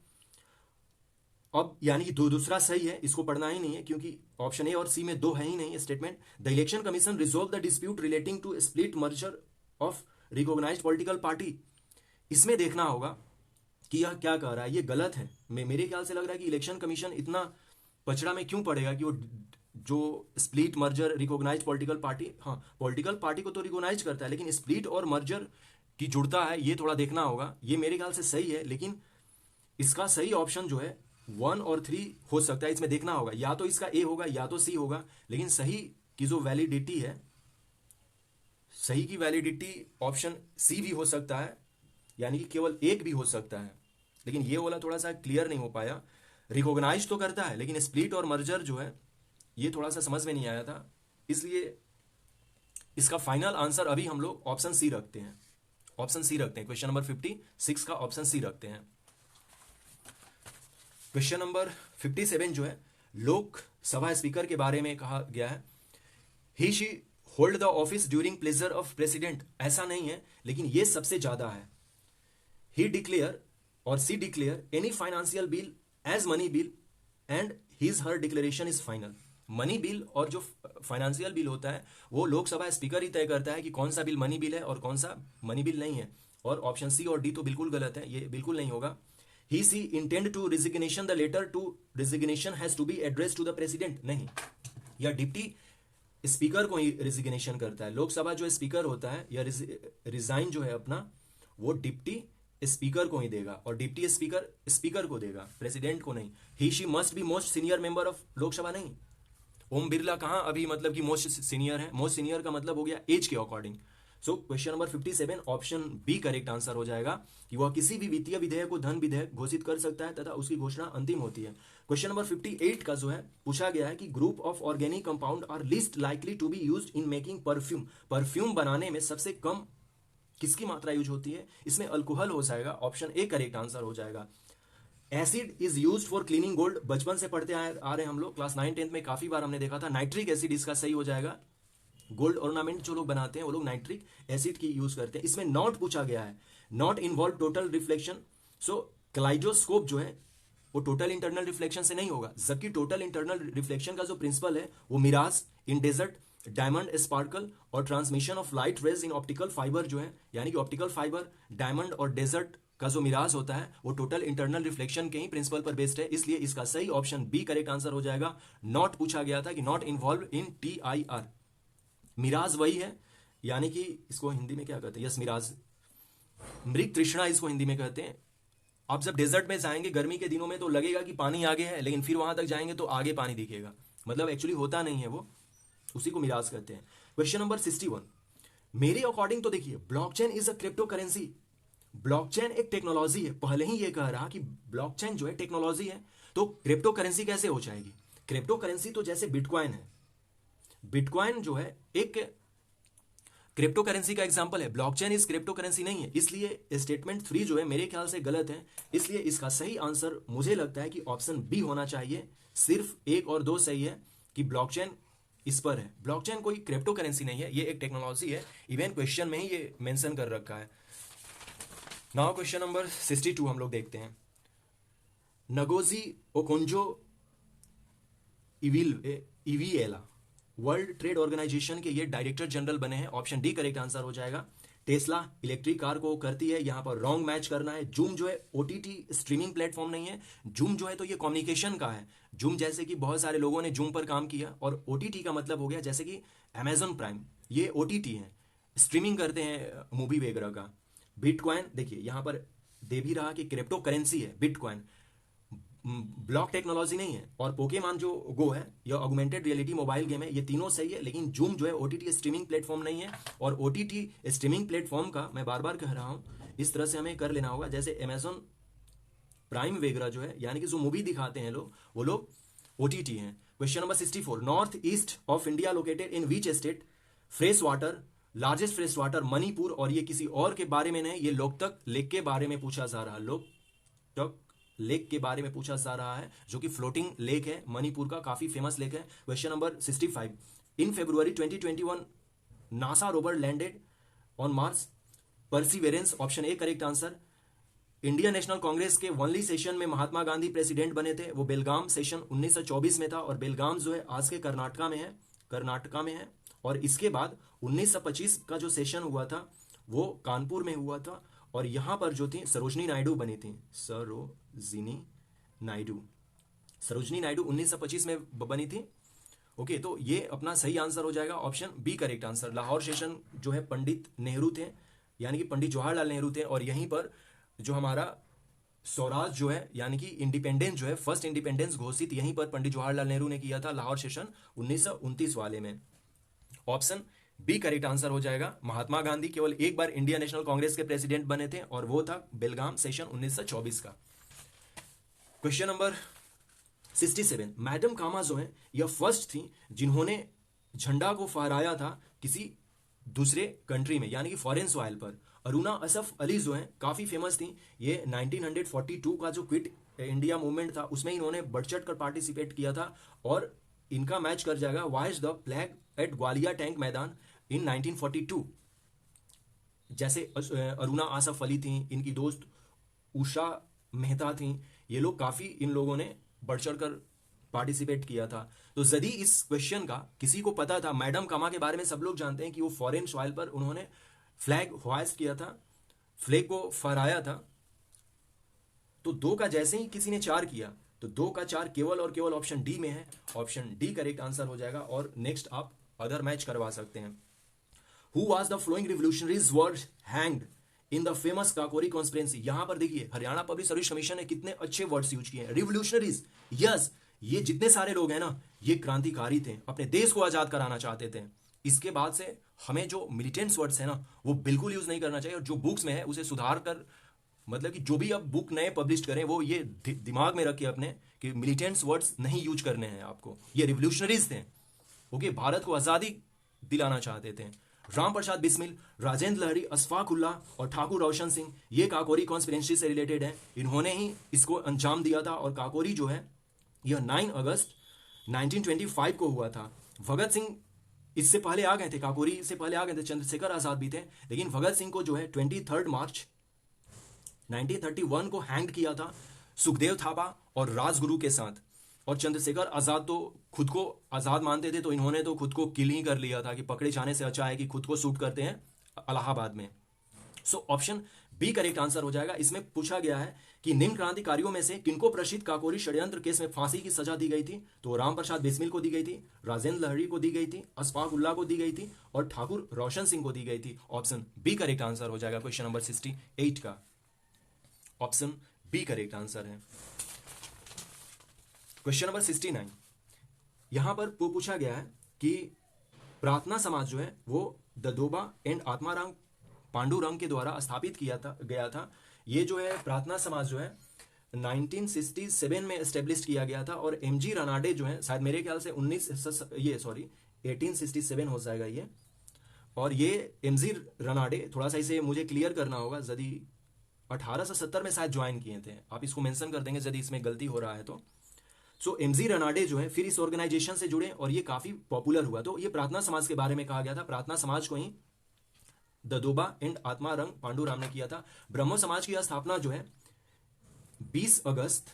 अब यानी कि दूसरा सही है, इसको पढ़ना ही नहीं है क्योंकि ऑप्शन ए और सी में दो है ही नहीं statement. The election commission resolve the dispute relating to split merger of recognised political party. इसमें देखना होगा कि यह क्या कह रहा है, ये गलत है। मेरे ख्याल से लग रहा है कि इलेक्शन कमीशन इतना पचड़ा में क्यों पड़ेगा कि वो जो split merger recognise political party, हाँ पॉलिटिकल पार्टी को तो रिकॉग्नाइज करता है, लेकिन स्प्लिट और मर्जर की जुड़ता है, ये थोड़ा देखना होगा। ये मेरे ख्याल से सही है, लेकिन इसका सही ऑप्शन जो है 1 और 3 हो सकता है, इसमें देखना होगा, या तो इसका ए होगा या तो सी होगा। लेकिन सही की जो वैलिडिटी है, सही की वैलिडिटी ऑप्शन सी भी हो सकता है, यानी कि केवल एक भी हो सकता है। लेकिन ये वाला थोड़ा सा क्लियर नहीं हो पाया, रिकॉग्नाइज तो करता है लेकिन स्प्लिट और मर्जर जो है ये थोड़ा सा समझ में नहीं आया था, इसलिए इसका फाइनल आंसर अभी हम लोग ऑप्शन सी रखते हैं, ऑप्शन सी रखते हैं। क्वेश्चन नंबर 56 का ऑप्शन सी रखते हैं। क्वेश्चन नंबर 57 जो है लोकसभा स्पीकर के बारे में कहा गया है, he she hold the office during pleasure of president. ऐसा नहीं है, लेकिन ये सबसे ज्यादा है। ही डिक्लेयर और she declare any financial bill as money bill and his her declaration is final. Money bill और जो फाइनेंशियल बिल होता है वो लोकसभा स्पीकर ही तय करता है कि कौन सा बिल मनी बिल है और कौन सा मनी बिल नहीं है। और ऑप्शन सी और डी तो बिल्कुल गलत है, ये बिल्कुल नहीं होगा। He she intend to resignation the letter to resignation has to be address to the president. नहीं, यह डिप्टी स्पीकर को ही रिजिग्नेशन करता है। लोकसभा जो स्पीकर होता है या रिजाइन जो है अपना, वो डिप्टी स्पीकर को ही देगा और डिप्टी स्पीकर स्पीकर को देगा, प्रेसिडेंट को नहीं। He she must be most senior member of Lok Sabha. नहीं, ओम बिरला कहां अभी मतलब कि मोस्ट सीनियर है, मोस्ट सीनियर का मतलब हो गया एज के according. So question number 57 option B correct answer हो जाएगा कि वह किसी भी वित्तीय विधेयक को धन विधेयक घोषित कर सकता है तथा उसकी घोषणा अंतिम होती है। क्वेश्चन नंबर 58 का जो है पूछा गया है कि group of organic compound are least likely to be used in making perfume. Perfume बनाने में सबसे कम किसकी मात्रा यूज होती है, इसमें अल्कोहल हो जाएगा, ऑप्शन ए करेक्ट आंसर हो जाएगा। Acid is used for cleaning gold, बचपन से पढ़ते आ रहे हैं हम लोग, क्लास 9 10th में काफी बार हमने देखा था। नाइट्रिक एसिड इसका सही हो जाएगा। गोल्ड ऑर्नामेंट जो लोग बनाते हैं वो लोग नाइट्रिक एसिड की यूज करते हैं। इसमें नॉट पूछा गया है, not involve total reflection. So kaleidoscope जो है वो टोटल इंटरनल रिफ्लेक्शन से नहीं होगा, जबकि टोटल इंटरनल रिफ्लेक्शन का जो प्रिंसिपल है वो mirage, in desert, diamond sparkle और transmission of light rays in optical fiber जो है, यानी कि ऑप्टिकल फाइबर, डायमंड और डेजर्ट का जो मिराज होता है वो टोटल इंटरनल रिफ्लेक्शन के ही प्रिंसिपल पर बेस्ड है, इसलिए इसका सही ऑप्शन बी करेक्ट आंसर हो जाएगा। नॉट पूछा गया था कि नॉट इन्वॉल्व इन TIR। मिराज वही है, यानी कि इसको हिंदी में क्या कहते हैं, यस मिराज, मृग तृष्णा इसको हिंदी में कहते हैं। आप जब डेजर्ट में जाएंगे गर्मी के दिनों में तो लगेगा कि पानी आगे है, लेकिन फिर वहां तक जाएंगे तो आगे पानी दिखेगा, मतलब एक्चुअली होता नहीं है वो, उसी को मिराज कहते हैं। क्वेश्चन नंबर 61, मेरे अकॉर्डिंग तो देखिए blockchain is a crypto currency. Blockchain एक टेक्नोलॉजी है, पहले ही ये कह रहा कि ब्लॉकचेन जो है टेक्नोलॉजी है, तो क्रिप्टो करेंसी कैसे हो जाएगी। क्रिप्टो करेंसी तो जैसे बिटकॉइन है, बिटकॉइन जो है एक क्रिप्टो करेंसी का एग्जांपल है, ब्लॉकचेन इस क्रिप्टो करेंसी नहीं है, इसलिए स्टेटमेंट 3 जो है मेरे ख्याल से गलत है। इसलिए इसका सही आंसर मुझे लगता है कि ऑप्शन बी होना चाहिए। सिर्फ 1 और 2 सही है कि ब्लॉकचेन इस पर है। ब्लॉकचेन कोई क्रिप्टो करेंसी नहीं है, ये एक टेक्नोलॉजी है, इवन क्वेश्चन में ही ये मेंशन कर रखा है। नाउ क्वेश्चन नंबर 62 हम लोग देखते हैं। Ngozi Okonjo Iweala World Trade Organization के ये डायरेक्टर जनरल बने हैं। ऑप्शन डी करेक्ट आंसर हो जाएगा। टेस्ला इलेक्ट्रिक कार को करती है, यहां पर रॉन्ग मैच करना है। जूम जो है ओटीटी स्ट्रीमिंग प्लेटफॉर्म नहीं है, जूम जो है तो ये कम्युनिकेशन का है। जूम जैसे कि बहुत सारे लोगों ने जूम पर काम किया, और ओटीटी का मतलब हो गया जैसे कि अमेजन प्राइम, ये ओटीटी है, स्ट्रीमिंग करते हैं मूवी वगैरह का। बिटकॉइन देखिए यहां पर दे भी रहा कि क्रिप्टो करेंसी है बिटकॉइन, ब्लॉक टेक्नोलॉजी नहीं है। और पोकेमॉन जो गो है या ऑगमेंटेड रियलिटी मोबाइल गेम है, ये तीनों सही है। लेकिन जूम जो है ओटीटी स्ट्रीमिंग प्लेटफॉर्म नहीं है, और ओटीटी स्ट्रीमिंग प्लेटफॉर्म का मैं बार बार कह रहा हूं इस तरह से हमें कर लेना होगा, जैसे अमेजॉन प्राइम वगैरह जो है, यानी कि जो मूवी दिखाते हैं लोग, वो लोग ओटीटी हैं। Question number 64, north east of India located in which state? Fresh water, largest fresh water Manipur, और ये किसी और के बारे में नहीं, ये लोकतक लेक के बारे में पूछा जा रहा है। लोकतक लेक के बारे में पूछा जा रहा है, जो कि फ्लोटिंग लेक है, मणिपुर का काफी फेमस लेक है। Question number 65, in February 2021 NASA rover landed on Mars, perseverance option A correct answer. Indian national Congress के वनली सेशन में महात्मा गांधी प्रेसिडेंट बने थे, वो बेलगाम सेशन 1924 में था, और बेलगाम जो है आज के कर्नाटका में है। और इसके बाद 1925 का जो सेशन हुआ था वो कानपुर में हुआ था, और यहां पर जो थी सरोजनी नायडू बनी थी, सरोजिनी नायडू 1925 में बनी थी। ओके, तो ये अपना सही आंसर हो जाएगा, option B correct answer. Lahore session जो है पंडित नेहरू थे, यानी कि पंडित जवाहरलाल नेहरू थे, और यहीं पर जो हमारा स्वराज जो है यानी कि इंडिपेंडेंस जो है, फर्स्ट इंडिपेंडेंस घोषित यहीं पर पंडित जवाहरलाल नेहरू ने किया था, लाहौर सेशन 1929 वाले में। ऑप्शन बी करेक्ट आंसर हो जाएगा। महात्मा गांधी केवल एक बार इंडियन नेशनल कांग्रेस के प्रेसिडेंट बने थे, और वो था बेलगाम सेशन 1924 का। क्वेश्चन नंबर 67, मैडम कामा जो है यह फर्स्ट थी जिन्होंने झंडा को फहराया था किसी दूसरे कंट्री में, यानी कि फॉरेन सॉइल पर। अरुणा असफ अली जो है काफी फेमस थी, ये 1942 का जो क्विट इंडिया मूवमेंट था उसमें इन्होंने बढ़ चढ़ कर पार्टिसिपेट किया था, और इनका मैच कर जाएगा raise the flag at Gwalior tank maidan in 1942। जैसे अरुणा आसफ अली थी, इनकी दोस्त उषा मेहता थी, ये लोग काफी इन लोगों ने बढ़ चढ़ कर पार्टिसिपेट किया था। तो यदि इस क्वेश्चन का किसी को पता था, मैडम कामा के बारे में सब लोग जानते हैं कि वो फॉरेन सॉइल पर उन्होंने फ्लैग होइस्ट किया था, फ्लैग को फहराया था। तो 2 का जैसे ही किसी ने 4 किया, तो 2 का 4 केवल और केवल ऑप्शन डी में है, ऑप्शन डी करेक्ट आंसर हो जाएगा। और नेक्स्ट आप अदर मैच करवा सकते हैं। Who was the flowing revolutionaries were hanged in the famous Kakori conspiracy? यहां पर देखिए हरियाणा पब्लिक सर्विस कमीशन ने कितने अच्छे वर्ड्स यूज किए हैं। रिवोल्यूशनरीज, यस, ये जितने सारे लोग हैं ना, ये क्रांतिकारी थे, अपने देश को आजाद कराना चाहते थे। इसके बाद से हमें जो मिलिटेंट्स वर्ड्स है ना, वो बिल्कुल यूज नहीं करना चाहिए, और जो बुक्स में है उसे सुधार कर, मतलब कि जो भी अब बुक नए पब्लिश करें वो ये दिमाग में रखिए अपने कि मिलिटेंट्स वर्ड्स नहीं यूज करने हैं आपको। ये रिवोल्यूशनरीज थे, ओके, भारत को आजादी दिलाना चाहते थे। राम प्रसाद बिस्मिल, राजेंद्र लहरी, अशफाक उल्लाह और ठाकुर रोशन सिंह, ये काकोरी कॉन्स्पिरेंसी से रिलेटेड है, इन्होंने ही इसको अंजाम दिया था। और काकोरी जो है यह 9 अगस्त 1925 को हुआ था। भगत सिंह इससे पहले आ गए थे, काकोरी से पहले आ गए थे, चंद्रशेखर आजाद भी थे, लेकिन भगत सिंह को जो है 23 मार्च 1931 को हैंग किया था सुखदेव थापा और राजगुरु के साथ। और चंद्रशेखर आजाद तो खुद को आजाद मानते थे, तो इन्होंने तो खुद को किल ही कर लिया था कि पकड़े जाने से अच्छा है कि खुद को शूट करते हैं इलाहाबाद में। So option B correct answer हो जाएगा। इसमें पूछा गया है कि निम्न क्रांतिकारियों में से किनको प्रसिद्ध काकोरी षड्यंत्र केस में फांसी की सजा दी गई थी? तो राम प्रसाद बिस्मिल को दी गई थी, राजेंद्र लहरी को दी गई थी, अशफाक उल्लाह को दी गई थी, और ठाकुर रोशन सिंह को दी गई थी। ऑप्शन बी करेक्ट आंसर हो जाएगा क्वेश्चन नंबर 68 का। ऑप्शन बी करेक्ट आंसर है। क्वेश्चन नंबर 69, यहां पर पूछा गया है कि प्रार्थना समाज जो है वो ददोबा एंड आत्माराम पांडुरंग के द्वारा स्थापित किया गया था। ये जो है प्रार्थना समाज जो है 1967 में एस्टेब्लिश किया गया था, और एमजी रनाडे जो है शायद मेरे ख्याल से 1867 हो जाएगा ये। और ये एमजी रनाडे, थोड़ा सा इसे मुझे क्लियर करना होगा, यदि 1870 में शायद ज्वाइन किए थे, आप इसको मेंशन कर देंगे यदि इसमें गलती हो रहा है तो। सो एमजी रनाडे जो है फिर इस ऑर्गेनाइजेशन से जुड़े और ये काफी पॉपुलर हुआ। तो ये प्रार्थना समाज के बारे में कहा गया था, प्रार्थना समाज को ही ददोबा एंड आत्मारंग पांडुराम ने किया था। ब्रह्मो समाज की स्थापना जो है 20 अगस्त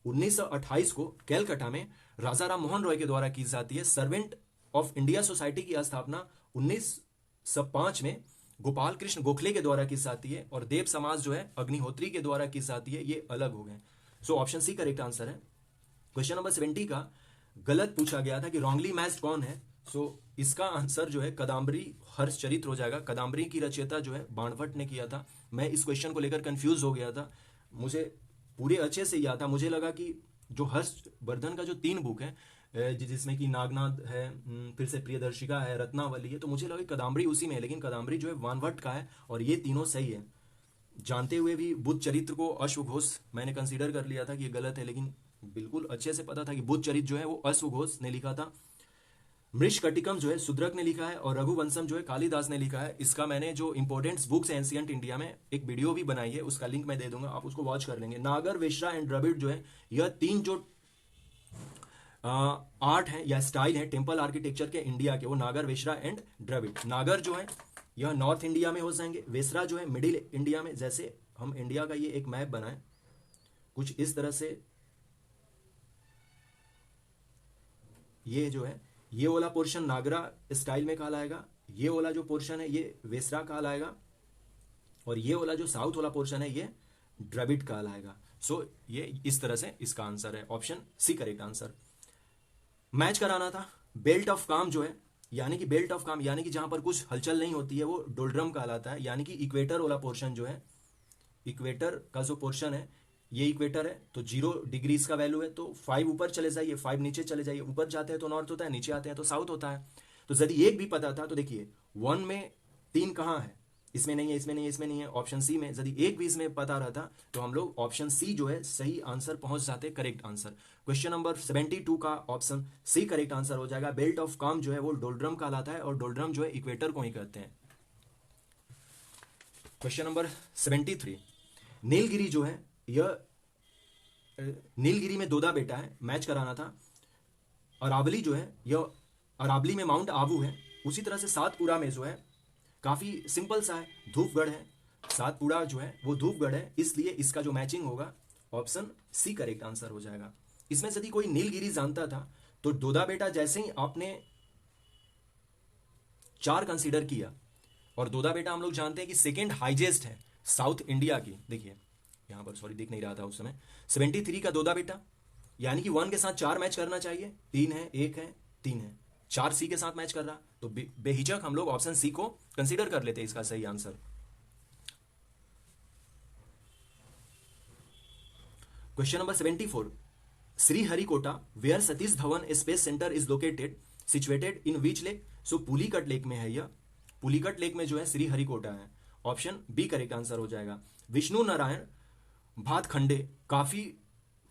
1928 को कैलकाटा में राजा राम मोहन रॉय के द्वारा की जाती है। सर्वेंट ऑफ इंडिया सोसाइटी की स्थापना 1905 में गोपाल कृष्ण गोखले के द्वारा की जाती है, और देव समाज जो है अग्निहोत्री के द्वारा की जाती है। ये अलग हो गए। So option C correct answer है। क्वेश्चन नंबर 70 का गलत पूछा गया था कि रॉन्गली मैच्ड कौन है। सो इसका आंसर जो है कदम्बरी हर्षचरित हो जाएगा। कदम्बरी की रचयिता जो है बाणभट्ट ने किया था। मैं इस क्वेश्चन को लेकर कंफ्यूज हो गया था, मुझे पूरे अच्छे से याद था। मुझे लगा कि जो हर्षवर्धन का जो 3 बुक है जिसमें कि नागनाद है, फिर से प्रियदर्शिका है, रत्नावली है, तो मुझे लगा कदम्बरी उसी में है, लेकिन कदम्बरी जो है बाणभट्ट का है, और ये तीनों सही है। जानते हुए भी बुद्ध चरित्र को अश्वघोष मैंने कंसीडर कर लिया था कि ये गलत है, लेकिन बिल्कुल अच्छे से पता था कि बुद्ध चरित्र जो है वो अश्वघोष ने लिखा था। मृषकटिकम जो है शूद्रक ने लिखा है, और रघुवंशम जो है कालिदास ने लिखा है। इसका मैंने जो इंपॉर्टेंट बुक्स है एंशिएंट इंडिया में एक वीडियो भी बनाई है, उसका लिंक मैं दे दूंगा, आप उसको वॉच कर लेंगे। नागर, वेश्रा एंड द्रविड़ जो है यह 3 जो आर्ट है या स्टाइल है टेम्पल आर्किटेक्चर के इंडिया के, वो नागर, वेश्रा एंड द्रविड़। नागर जो है यह नॉर्थ इंडिया में हो जाएंगे, वेश्रा जो है मिडिल इंडिया में। जैसे हम इंडिया का ये एक मैप बनाए कुछ इस तरह से, ये जो है ये वाला पोर्शन नागरा स्टाइल में कहलाएगा, ये वाला जो पोर्शन है ये वेसरा कहलाएगा, और ये वाला जो साउथ वाला पोर्शन है ये द्रविड़ कहलाएगा। सो ये इस तरह से इसका आंसर है, option C correct answer. Match कराना था। बेल्ट ऑफ काम जो है, यानी कि बेल्ट ऑफ काम यानी कि जहां पर कुछ हलचल नहीं होती है, वो डोल्ड्रम कहलाता है। यानी कि इक्वेटर वाला पोर्शन जो है, इक्वेटर का जो पोर्शन है ये इक्वेटर है, तो 0 डिग्री इसका वैल्यू है, तो 5 ऊपर चले जाइए, 5 नीचे चले जाइए। ऊपर जाते हैं तो नॉर्थ होता है, नीचे आते हैं तो साउथ होता है। तो यदि एक भी पता था तो देखिए 1 में 3 कहाँ है, इसमें नहीं है, इसमें नहीं है, इसमें नहीं है, ऑप्शन सी में। यदि एक भी इसमें पता रहता तो हम लोग ऑप्शन सी जो है सही आंसर पहुंच जाते, करेक्ट आंसर। क्वेश्चन नंबर 72 का ऑप्शन सी करेक्ट आंसर हो जाएगा। बेल्ट ऑफ काम जो है वो डोल्ड्रम कहलाता है, और डोल्ड्रम जो है इक्वेटर को ही कहते हैं। क्वेश्चन नंबर 73, नीलगिरी जो है यह नीलगिरी में दोदा बेटा है, मैच कराना था। अरावली जो है यह अरावली में माउंट आबू है। उसी तरह से सातपुड़ा में जो है काफी सिंपल सा है, धूपगढ़ है। सातपुड़ा जो है वो धूपगढ़ है, इसलिए इसका जो मैचिंग होगा ऑप्शन सी करेक्ट आंसर हो जाएगा। इसमें यदि कोई नीलगिरी जानता था तो दोदा बेटा जैसे ही आपने 4 कंसीडर किया, और दोदा बेटा हम लोग जानते हैं कि सेकेंड हाईएस्ट है साउथ इंडिया की। देखिए यहां पर सॉरी दिख नहीं रहा था उस समय। 73 का दोदा बेटा, यानी कि 1 के साथ 4 मैच करना चाहिए, 3 है, 1 है, 3 है, 4 सी के साथ मैच कर रहा, तो बेहिचक हम लोग ऑप्शन सी को कंसीडर कर लेते हैं इसका सही answer. Question number 74, Sriharikota where Satish Dhawan space centre is located situated in which lake. So Pulicat lake में है यह, पुलिकट लेक में जो है श्रीहरिकोटा है, ऑप्शन बी करेक्ट आंसर हो जाएगा। विष्णु नारायण भातखंडे काफी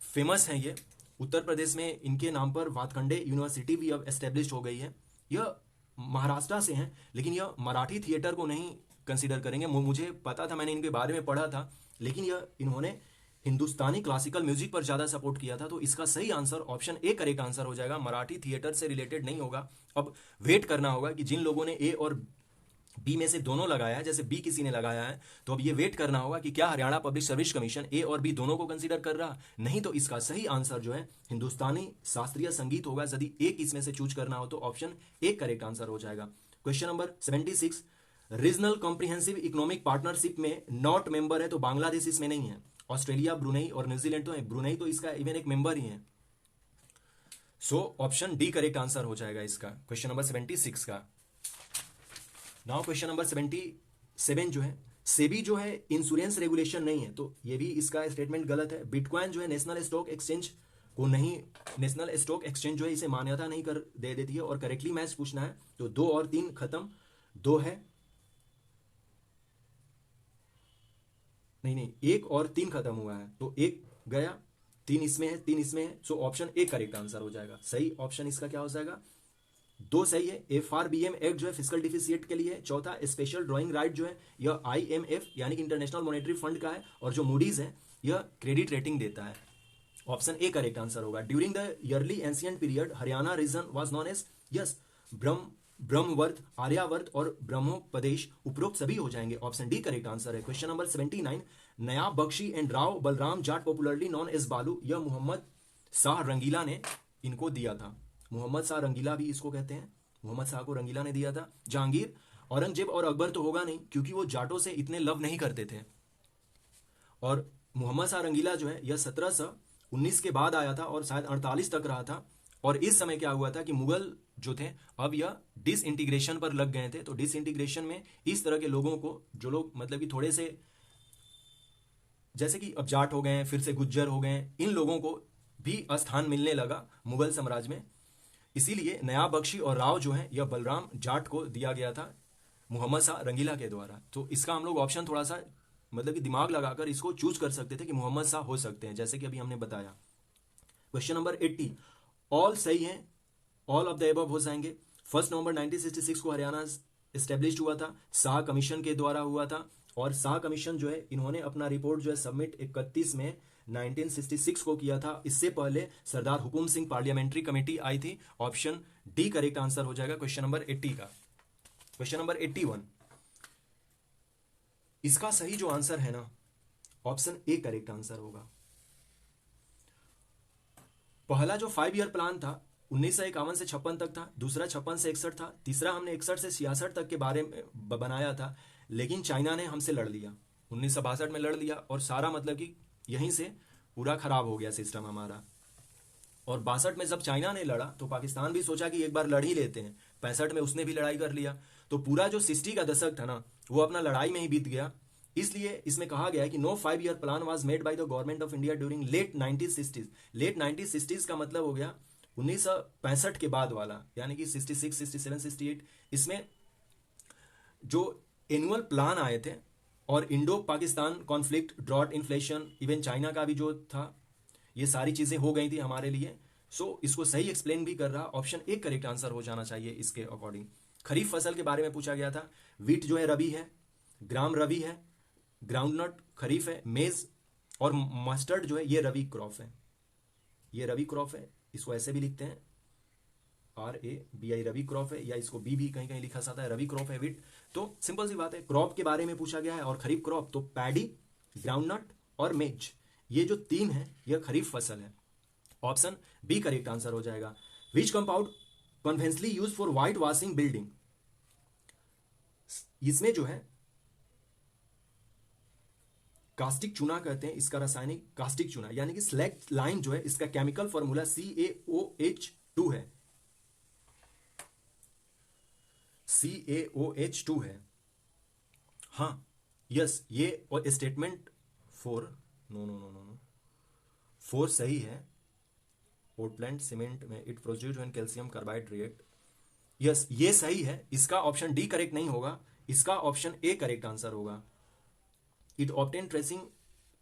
फेमस हैं ये, उत्तर प्रदेश में इनके नाम पर भातखंडे यूनिवर्सिटी भी अब एस्टेब्लिश हो गई है। यह महाराष्ट्र से हैं, लेकिन यह मराठी थिएटर को नहीं कंसीडर करेंगे। मुझे पता था, मैंने इनके बारे में पढ़ा था, लेकिन यह इन्होंने हिंदुस्तानी क्लासिकल म्यूजिक पर ज्यादा सपोर्ट किया था। तो इसका सही answer option A correct answer हो जाएगा। मराठी थिएटर से रिलेटेड नहीं होगा। अब वेट करना होगा कि जिन लोगों ने ए और बी में से दोनों लगाया है, जैसे बी किसी ने लगाया है, तो अब ये वेट करना होगा कि क्या हरियाणा पब्लिक सर्विस कमीशन ए और बी दोनों को कंसीडर कर रहा, नहीं तो इसका सही आंसर जो है हिंदुस्तानी शास्त्रीय संगीत होगा। यदि एक इसमें से चूज करना हो तो ऑप्शन ए करेक्ट आंसर हो जाएगा। Question number 76, regional comprehensive economic partnership में नॉट मेंबर है, तो बांग्लादेश इसमें नहीं है। ऑस्ट्रेलिया, ब्रुनेई और न्यूजीलैंड तो है, ब्रुनेई तो इसका इवन एक मेंबर ही है। So option D correct answer हो जाएगा इसका, क्वेश्चन नंबर 76 का। नाउ क्वेश्चन नंबर 77 जो है, सेबी जो है इंश्योरेंस रेगुलेशन नहीं है, तो ये भी इसका स्टेटमेंट गलत है। बिटकॉइन जो है नेशनल स्टॉक एक्सचेंज को नहीं, नेशनल स्टॉक एक्सचेंज जो है इसे मान्यता नहीं कर दे देती है। और करेक्टली मैच पूछना है तो 2 और 3 खत्म, 2 है, नहीं 1 और 3 खत्म हुआ है, तो 1 गया, 3 इसमें है, 3 इसमें है, so option A correct answer हो जाएगा। सही ऑप्शन इसका क्या हो जाएगा, 2 सही है। FRBM एक्ट जो है फिजिकल डिफिसिएट के लिए है। चौथा स्पेशल ड्राइंग राइट जो है यह IMF यानी कि इंटरनेशनल मॉनेटरी फंड का है, और जो मूडीज है यह क्रेडिट रेटिंग देता है। ऑप्शन ए करेक्ट आंसर होगा। During the early ancient period Haryana region was known as, yes, Brahmavarta, Aryavarta और ब्रह्मोपदेश, उपरोक्त सभी हो जाएंगे। ऑप्शन डी करेक्ट आंसर है। Question number 79, Nayab Bakhshi and Rao Balram Jat popularly known as Balu, यह मोहम्मद शाह रंगीला ने इनको दिया था। मोहम्मद शाह रंगीला भी इसको कहते हैं, मोहम्मद शाह को रंगीला ने दिया था। जहांगीर, औरंगजेब और अकबर तो होगा नहीं क्योंकि वो जाटों से इतने लव नहीं करते थे। और मोहम्मद शाह रंगीला जो है यह 1719 के बाद आया था और शायद 48 तक रहा था। और इस समय क्या हुआ था कि मुगल जो थे अब यह डिसइंटीग्रेशन पर लग गए थे। तो डिसइंटीग्रेशन में इस तरह के लोगों को, जो लोग मतलब कि थोड़े से जैसे कि अब जाट हो गए, फिर से गुज्जर हो गए, इन लोगों को भी स्थान मिलने लगा मुगल साम्राज्य में। इसीलिए नयाब बख्शी और राव जो है यह बलराम जाट को दिया गया था मोहम्मद शाह रंगीला के द्वारा। तो इसका हम लोग ऑप्शन थोड़ा सा मतलब कि दिमाग लगाकर इसको चूज कर सकते थे कि मोहम्मद शाह हो सकते हैं, जैसे कि अभी हमने बताया। क्वेश्चन नंबर 80, ऑल सही है, ऑल ऑफ द एबव हो जाएंगे। 1 नवंबर 1966 को हरियाणा एस्टेब्लिश हुआ था, शाह कमीशन के द्वारा हुआ था। और शाह कमीशन जो है इन्होंने अपना रिपोर्ट जो है सबमिट 31 में 1966 को किया था। इससे पहले सरदार हुकुम सिंह पार्लियामेंट्री कमेटी आई थी। ऑप्शन डी करेक्ट आंसर हो जाएगा क्वेश्चन नंबर 80 का। क्वेश्चन नंबर 81, इसका सही जो आंसर है ना, ऑप्शन ए करेक्ट आंसर होगा। पहला जो 5 ईयर प्लान था 1951 से 56 तक था, दूसरा 56 से 61 था, तीसरा हमने 61 से 66 तक के बारे में बनाया था, लेकिन चाइना ने हमसे लड़ लिया, 1962 में लड़ लिया और सारा मतलब कि यहीं से पूरा खराब हो गया सिस्टम हमारा। और 62 में जब चाइना ने लड़ा तो पाकिस्तान भी सोचा कि एक बार लड़ ही लेते हैं, 65 में उसने भी लड़ाई कर लिया। तो पूरा जो 60 का दशक था ना वो अपना लड़ाई में ही बीत गया। इसलिए इसमें कहा गया है कि no 5 year plan was made by the government of India during late 1960s। Late 1960s का मतलब हो गया 1965 के बाद वाला, यानी कि 66, 67, 68। इसमें जो एनुअल प्लान आए थे और Indo Pakistan conflict, drought, inflation, even China का भी जो था, ये सारी चीजें हो गई थी हमारे लिए। सो इसको सही एक्सप्लेन भी कर रहा, ऑप्शन ए करेक्ट आंसर हो जाना चाहिए इसके अकॉर्डिंग। खरीफ फसल के बारे में पूछा गया था। वीट जो है रबी है, ग्राम रबी है, ग्राउंडनट खरीफ है, मेज और मस्टर्ड जो है ये रबी क्रॉप है। ये रबी क्रॉप है, इसको ऐसे भी लिखते हैं RABI, रबी क्रॉप है, या इसको बी भी कहीं कहीं लिखा जाता है, रबी क्रॉप है वीट। तो सिंपल सी बात है, क्रॉप के बारे में पूछा गया है और खरीफ क्रॉप तो पैडी, ग्राउंडनट और मेज, ये जो 3 है यह खरीफ फसल है। ऑप्शन बी करेक्ट आंसर हो जाएगा। Which compound conventionally use for white washing building, इसमें जो है कास्टिक चूना कहते हैं इसका रासायनिक, कास्टिक चूना यानी कि स्लैग लाइन जो है इसका केमिकल फॉर्मूला CaOH2 है, CaOH2 है। हाँ यस, ये और स्टेटमेंट 4 नो 4 सही है। पोर्टलैंड सीमेंट में it produce when calcium carbide react, yes ये सही है। इसका ऑप्शन डी करेक्ट नहीं होगा, इसका ऑप्शन ए करेक्ट आंसर होगा। It obtain tracing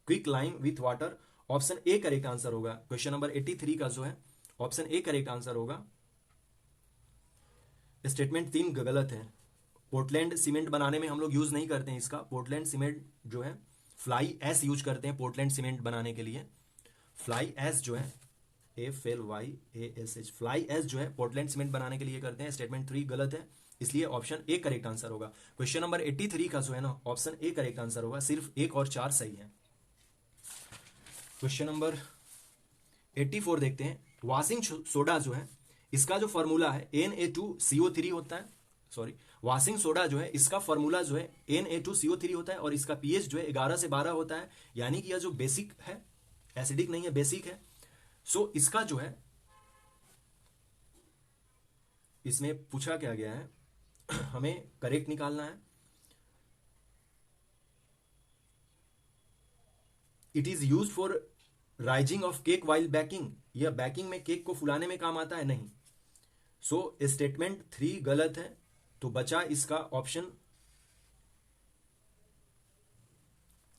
quick lime with water, option A correct answer होगा। क्वेश्चन नंबर 83 का जो है ऑप्शन ए करेक्ट आंसर होगा। स्टेटमेंट 3 गलत है। पोर्टलैंड सीमेंट बनाने में हम लोग यूज नहीं करते हैं इसका। पोर्टलैंड सीमेंट जो है फ्लाई एस यूज करते हैं पोर्टलैंड सीमेंट बनाने के लिए। फ्लाई एस जो है FLYASH, फ्लाई एस जो है पोर्टलैंड सीमेंट बनाने के लिए करते हैं। स्टेटमेंट 3 गलत है, इसलिए ऑप्शन ए करेक्ट आंसर होगा। क्वेश्चन नंबर 83 का जो है ना ऑप्शन ए करेक्ट आंसर होगा। सिर्फ 1 और 4 सही है। क्वेश्चन नंबर 84 देखते हैं। वॉशिंग सोडा जो है इसका जो फॉर्मूला है Na2CO3 होता है। सॉरी, वॉशिंग सोडा जो है इसका फॉर्मूला जो है Na2CO3 होता है और इसका पीएच जो है 11 से 12 होता है, यानी कि यह जो बेसिक है, एसिडिक नहीं है, बेसिक है। सो इसका जो है इसमें पूछा क्या गया है हमें करेक्ट निकालना है। It is use for rising of cake while baking, यह बेकिंग में केक को फुलाने में काम आता है नहीं। सो स्टेटमेंट 3 गलत है, तो बचा इसका ऑप्शन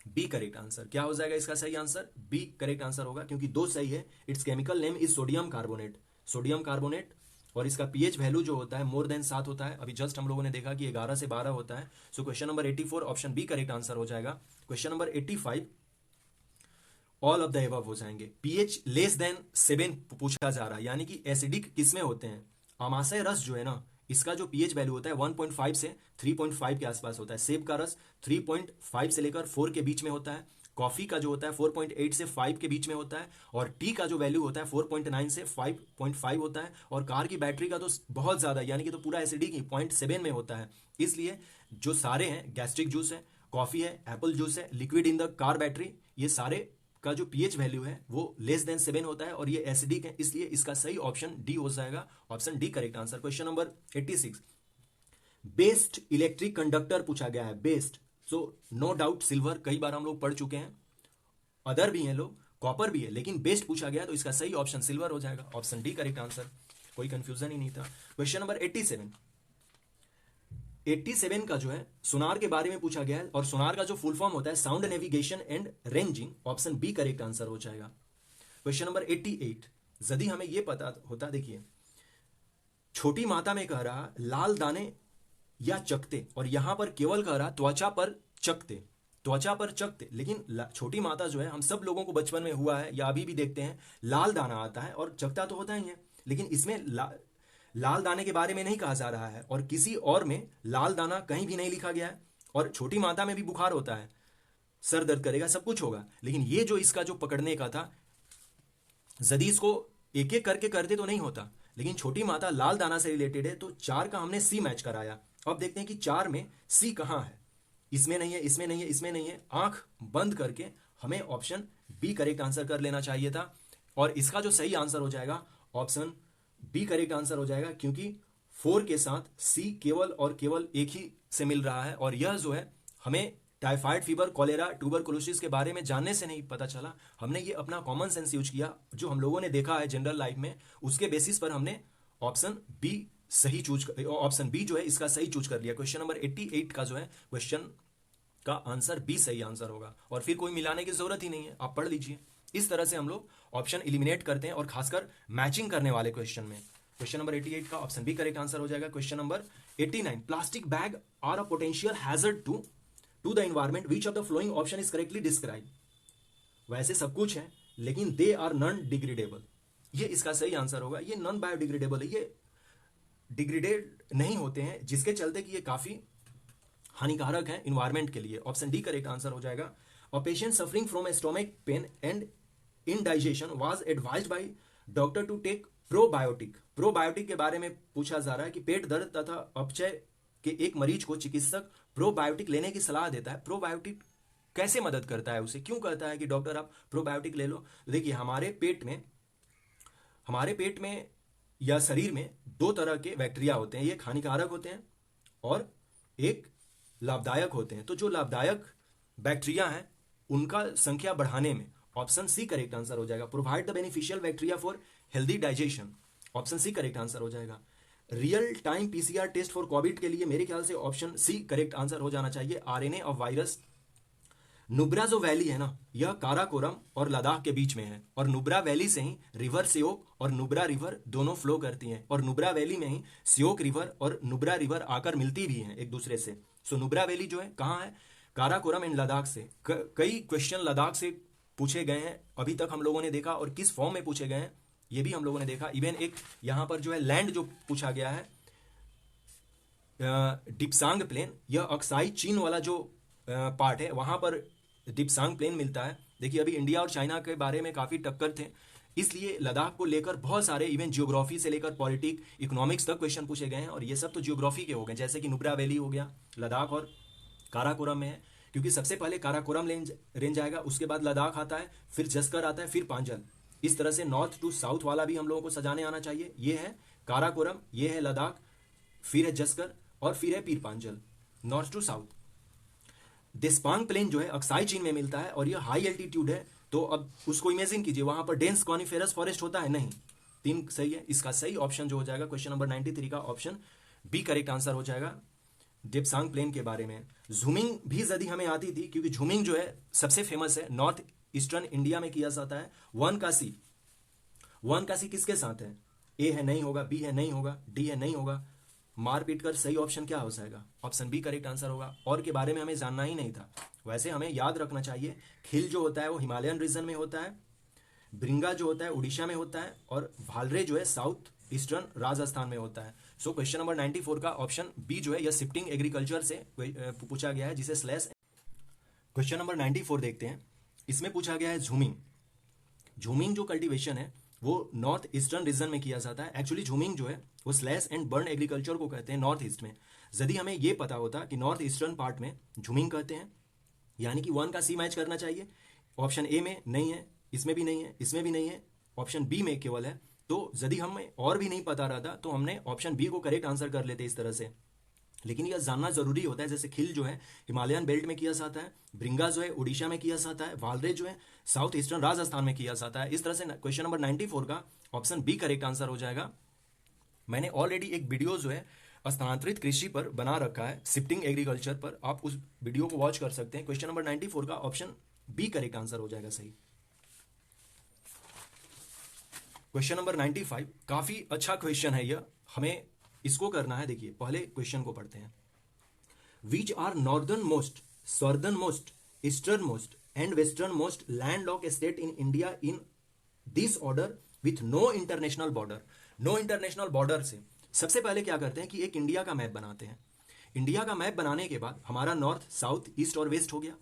बी करेक्ट आंसर। क्या हो जाएगा इसका सही आंसर? बी करेक्ट आंसर होगा, क्योंकि दो सही है। It's chemical name is sodium carbonate, sodium carbonate, और इसका पीएच वैल्यू जो होता है मोर देन 7 होता है। अभी जस्ट हम लोगों ने देखा कि 11 से 12 होता है। So question number 84 option B correct answer हो जाएगा। Question number 85 all of the above हो जाएंगे। पीएच लेस देन 7 पूछा जा रहा है, यानी कि एसिडिक किसमें होते हैं? आमाशय रस जो है ना, इसका जो पीएच वैल्यू होता है 1.5 से 3.5 के आसपास होता है। सेब का रस 3.5 से लेकर 4 के बीच में होता है। कॉफी का जो होता है 4.8 से 5 के बीच में होता है। और टी का जो वैल्यू होता है 4.9 से 5.5 होता है। और कार की बैटरी का तो बहुत ज्यादा, यानी कि तो पूरा एसिडिक ही 0.7 में होता है। इसलिए जो सारे हैं, गैस्ट्रिक जूस है, कॉफी है, एप्पल जूस है, liquid in the car battery, ये सारे का जो पीएच वैल्यू है वो लेस देन 7 होता है और ये एसिडिक है। इसलिए इसका सही ऑप्शन डी हो जाएगा। Option D correct answer. Question number 86 best electric conductor पूछा गया है। Best, so no doubt silver, कई बार हम लोग पढ़ चुके हैं। अदर भी हैं लोग, कॉपर भी है, लेकिन बेस्ट पूछा गया तो इसका सही ऑप्शन सिल्वर हो जाएगा। ऑप्शन डी करेक्ट आंसर, कोई कंफ्यूजन ही नहीं था। क्वेश्चन नंबर 87 का जो है सोनार के बारे में पूछा गया है, और सोनार का जो फुल फॉर्म होता है sound navigation and ranging. Option B correct answer हो जाएगा। क्वेश्चन नंबर 88 यदि हमें यह पता होता, देखिए छोटी माता में कह रहा लाल दाने या चकते, और यहां पर केवल कह रहा त्वचा पर चकते, त्वचा पर चकते। लेकिन छोटी माता जो है हम सब लोगों को बचपन में हुआ है या अभी भी देखते हैं, लाल दाना आता है और चकता तो होता ही है, लेकिन इसमें लाल दाने के बारे में नहीं कहा जा रहा है, और किसी और में लाल दाना कहीं भी नहीं लिखा गया है। और छोटी माता में भी बुखार होता है, सर दर्द करेगा, सब कुछ होगा, लेकिन ये जो इसका जो पकड़ने का था, यदि इसको एक एक करके करते तो नहीं होता, लेकिन छोटी माता लाल दाना से रिलेटेड है तो 4 का हमने सी मैच कराया। अब देखते हैं कि 4 में सी कहां है। इसमें नहीं है, इसमें नहीं है, इसमें नहीं है। आंख बंद करके हमें ऑप्शन बी करेक्ट आंसर कर लेना चाहिए था, और इसका जो सही आंसर हो जाएगा ऑप्शन बी करेक्ट आंसर हो जाएगा, क्योंकि 4 के साथ सी केवल और केवल एक ही से मिल रहा है। और यह जो है हमें टाइफाइड फीवर, कॉलेरा, ट्यूबरकुलोसिस के बारे में जानने से नहीं पता चला, हमने ये अपना कॉमन सेंस यूज किया, जो हम लोगों ने देखा है जनरल लाइफ में, उसके बेसिस पर हमने ऑप्शन बी सही चूज, ऑप्शन बी जो है इसका सही चूज कर लिया। क्वेश्चन नंबर 88 का जो है क्वेश्चन का आंसर बी सही आंसर होगा, और फिर कोई मिलाने की जरूरत ही नहीं है, आप पढ़ लीजिए। इस तरह से हम लोग ऑप्शन इलिमिनेट करते हैं, और खासकर मैचिंग करने वाले क्वेश्चन में। क्वेश्चन नंबर 88 का ऑप्शन बी करेक्ट आंसर हो जाएगा। Question number 89 plastic bag are a potential hazard to the environment, which of the following option is correctly describe. वैसे सब कुछ है, लेकिन दे आर नॉन डिग्रेडेबल, ये इसका सही आंसर होगा। ये नॉन बायोडिग्रेडेबल है, ये डिग्रेडेड नहीं होते हैं, जिसके चलते कि ये काफी हानिकारक है इन्वायरमेंट के लिए। ऑप्शन डी करेक्ट आंसर हो जाएगा। A patient suffering from stomach pain and indigestion was advised by doctor to take probiotic. Probiotic के बारे में पूछा जा रहा है कि पेट दर्द तथा अपचय के एक मरीज को चिकित्सक प्रोबायोटिक लेने की सलाह देता है। प्रोबायोटिक कैसे मदद करता है, उसे क्यों कहता है कि डॉक्टर आप प्रोबायोटिक ले लो? तो देखिए हमारे पेट में या शरीर में 2 तरह के बैक्टीरिया होते हैं, एक हानिकारक होते हैं और एक लाभदायक होते हैं। तो जो लाभदायक बैक्टीरिया हैं उनका संख्या बढ़ाने में ऑप्शन सी करेक्ट आंसर हो जाएगा। Provide the beneficial bacteria for healthy digestion, option C correct answer हो जाएगा। Real time PCR test for COVID के लिए मेरे ख्याल से ऑप्शन सी करेक्ट आंसर हो जाना चाहिए। RNA of virus. नुब्रा जो वैली है ना, यह काराकोरम और लद्दाख के बीच में है, और नुब्रा वैली से ही रिवर सियोक और नुब्रा रिवर दोनों फ्लो करती हैं, और नुब्रा वैली में ही सियोक रिवर और नुब्रा रिवर आकर मिलती भी हैं एक दूसरे से। सो नुब्रा वैली जो है कहाँ है? काराकोरम एंड लद्दाख से। कई क्वेश्चन लद्दाख से पूछे गए हैं अभी तक हम लोगों ने देखा, और किस फॉर्म में पूछे गए हैं ये भी हम लोगों ने देखा। इवन एक यहाँ पर जो है लैंड जो पूछा गया है, डिप्सांग प्लेन, यह अक्साई चीन वाला जो पार्ट है वहां पर डिप्सांग प्लेन मिलता है। देखिए अभी इंडिया और चाइना के बारे में काफी टक्कर थे, इसलिए लद्दाख को लेकर बहुत सारे इवन जियोग्राफी से लेकर पॉलिटिक, इकोनॉमिक्स तक क्वेश्चन पूछे गए हैं, और ये सब तो जियोग्राफी के हो गए। जैसे कि नुब्रा वैली हो गया, लद्दाख और काराकोरम में है, क्योंकि सबसे पहले काराकोरम रेंज आएगा, उसके बाद लद्दाख आता है, फिर जस्कर आता है, फिर पांजल। इस तरह से नॉर्थ टू साउथ वाला भी हम लोगों को सजाने आना चाहिए। ये है काराकोरम, ये है लद्दाख, फिर है जस्कर, और फिर है पीर पांजल, नॉर्थ टू साउथ। देस्पांग प्लेन जो है अक्साई चीन में मिलता है, और यह हाई एल्टीट्यूड है। तो अब उसको इमेजिन कीजिए, वहां पर डेंस कॉनिफेरस फॉरेस्ट होता है नहीं। 3 सही है, इसका सही ऑप्शन जो हो जाएगा क्वेश्चन नंबर 93 का ऑप्शन बी करेक्ट आंसर हो जाएगा। देपसांग प्लेन के बारे में। झूमिंग भी यदि हमें आती थी, क्योंकि झूमिंग जो है सबसे फेमस है, नॉर्थ ईस्टर्न इंडिया में किया जाता है। वनकासी, वनकासी किसके साथ है? ए है नहीं होगा, बी है नहीं होगा, डी है नहीं होगा, मार पीट कर सही ऑप्शन क्या हो जाएगा? ऑप्शन बी करेक्ट आंसर होगा। और के बारे में हमें जानना ही नहीं था। वैसे हमें याद रखना चाहिए, खिल जो होता है वो हिमालयन रीजन में होता है, ब्रिंगा जो होता है उड़ीसा में होता है, और भालरे जो है साउथ ईस्टर्न राजस्थान में होता है। सो क्वेश्चन नंबर 94 का ऑप्शन बी जो है यह शिफ्टिंग एग्रीकल्चर से पूछा गया है, जिसे स्लैश। क्वेश्चन नंबर 94 देखते हैं। इसमें पूछा गया है झूमिंग। झूमिंग जो कल्टीवेशन है वो नॉर्थ ईस्टर्न रीजन में किया जाता है। एक्चुअली झूमिंग जो है वो स्लैश एंड बर्न एग्रीकल्चर को कहते हैं नॉर्थ ईस्ट में। यदि हमें ये पता होता कि नॉर्थ ईस्टर्न पार्ट में झूमिंग कहते हैं, यानी कि 1 का सी मैच करना चाहिए। ऑप्शन ए में नहीं है, इसमें भी नहीं है, इसमें भी नहीं है, ऑप्शन बी में केवल है। तो यदि हमें और भी नहीं पता रहता तो हमने ऑप्शन बी को करेक्ट आंसर कर लेते इस तरह से। लेकिन यह जानना जरूरी होता है, जैसे खिल जो है हिमालयन बेल्ट में किया जाता है, ब्रिंगा जो है उड़ीसा में किया जाता है, वालरे जो है साउथ ईस्टर्न राजस्थान में किया जाता है। इस तरह से क्वेश्चन नंबर 94 का ऑप्शन बी करेक्ट आंसर हो जाएगा। मैंने ऑलरेडी एक वीडियो जो है स्थानांतरित कृषि पर बना रखा है, शिफ्टिंग एग्रीकल्चर पर, आप उस वीडियो को वॉच कर सकते हैं। क्वेश्चन नंबर 94 का ऑप्शन बी करेक्ट आंसर हो जाएगा सही। क्वेश्चन नंबर 95 काफी अच्छा क्वेश्चन है यह, हमें इसको करना है। देखिए पहले क्वेश्चन को पढ़ते हैं। Which are northern most, southern most, eastern most and western most landlock state in India in this order with no international border. No international border से सबसे पहले क्या करते हैं कि एक इंडिया का मैप बनाते हैं। इंडिया का मैप बनाने के बाद हमारा नॉर्थ, साउथ, ईस्ट और वेस्ट हो गया।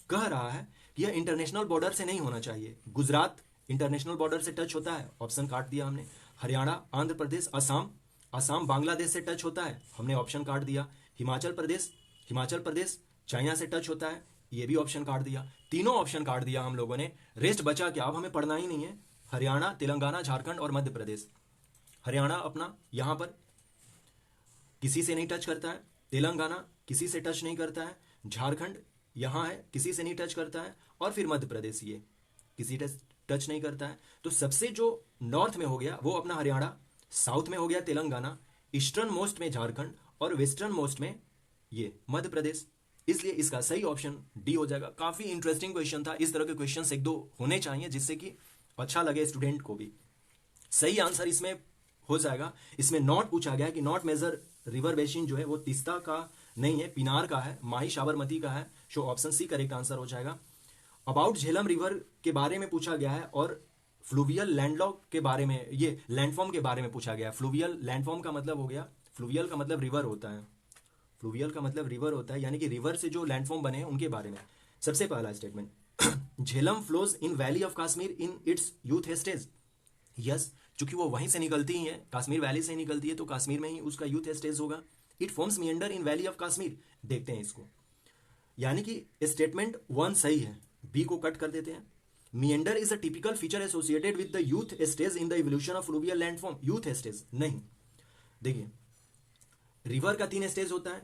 कह रहा है कि यह इंटरनेशनल बॉर्डर से नहीं होना चाहिए। गुजरात इंटरनेशनल बॉर्डर से टच होता है, ऑप्शन काट दिया हमने। हरियाणा, आंध्र प्रदेश, असम, असम बांग्लादेश से टच होता है, हमने ऑप्शन काट दिया। हिमाचल प्रदेश, हिमाचल प्रदेश चाइना से टच होता है, ये भी ऑप्शन काट दिया। तीनों ऑप्शन काट दिया हम लोगों ने। रेस्ट बचा क्या? अब हमें पढ़ना ही नहीं है। हरियाणा, तेलंगाना, झारखंड और मध्य प्रदेश। हरियाणा अपना यहां पर किसी से नहीं टच करता है, तेलंगाना किसी से टच नहीं करता है, झारखंड यहां है किसी से नहीं टच करता है, और फिर मध्य प्रदेश ये किसी टच नहीं करता है। तो सबसे जो नॉर्थ में हो गया वो अपना हरियाणा, साउथ में हो गया तेलंगाना, ईस्टर्न मोस्ट में झारखंड और वेस्टर्न मोस्ट में ये मध्य प्रदेश। इसलिए इसका सही ऑप्शन डी हो जाएगा। काफी इंटरेस्टिंग क्वेश्चन था। इस तरह के क्वेश्चन एक दो होने चाहिए जिससे कि अच्छा लगे स्टूडेंट को भी। सही आंसर इसमें हो जाएगा। इसमें नॉट पूछा गया कि नॉट मेजर रिवर बेसिन जो है वो तीस्ता का नहीं है, पिनार का है, माही साबरमती का है। So option C correct answer हो जाएगा। अबाउट झेलम रिवर के बारे में पूछा गया है, और फ्लूवियल लैंडलॉक के बारे में, ये लैंडफॉर्म के बारे में पूछा गया। फ्लूवियल लैंडफॉर्म का मतलब हो गया, फ्लूवियल का मतलब रिवर होता है, फ्लूवियल का मतलब रिवर होता है, यानी कि रिवर से जो लैंडफॉर्म बने हैं उनके बारे में। सबसे पहला statement, Jhelum flows in valley of Kashmir in its youth stage. Yes, चूंकि वो वहीं से निकलती ही है, कश्मीर वैली से निकलती है, तो कश्मीर में ही उसका यूथ स्टेज होगा। It forms meander in valley of Kashmir. देखते हैं इसको, यानी कि स्टेटमेंट 1 सही है, बी को कट कर देते हैं। Meander is a typical feature associated with the youth stage in the evolution of fluvial landform. Youth stage नहीं, देखिए रिवर का 3 स्टेज होता है,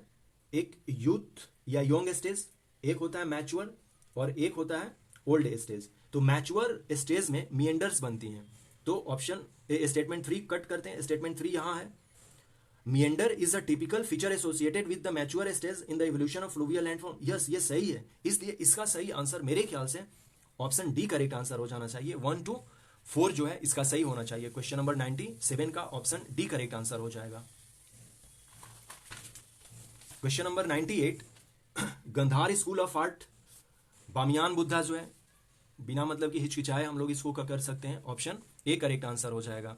एक यूथ या यंग स्टेज, एक होता है मैच्योर और एक होता है ओल्ड स्टेज। तो मैच्योर स्टेज में मिएंडर्स बनती हैं। तो ऑप्शन स्टेटमेंट 3 कट करते हैं। स्टेटमेंट 3 यहां है, meander is a typical feature associated with the mature stage in the evolution of fluvial landform. Yes, ये सही है। इसलिए इसका सही आंसर मेरे ख्याल से ऑप्शन डी करेक्ट आंसर हो जाना चाहिए। 1 to 4 जो है इसका सही होना चाहिए। क्वेश्चन नंबर 97 का ऑप्शन डी करेक्ट आंसर हो जाएगा। Question number 98, Gandhara school of art, Bamiyan Buddha जो है, बिना मतलब की हिचकिचाए हम लोग इसको कर सकते हैं। ऑप्शन ए करेक्ट आंसर हो जाएगा।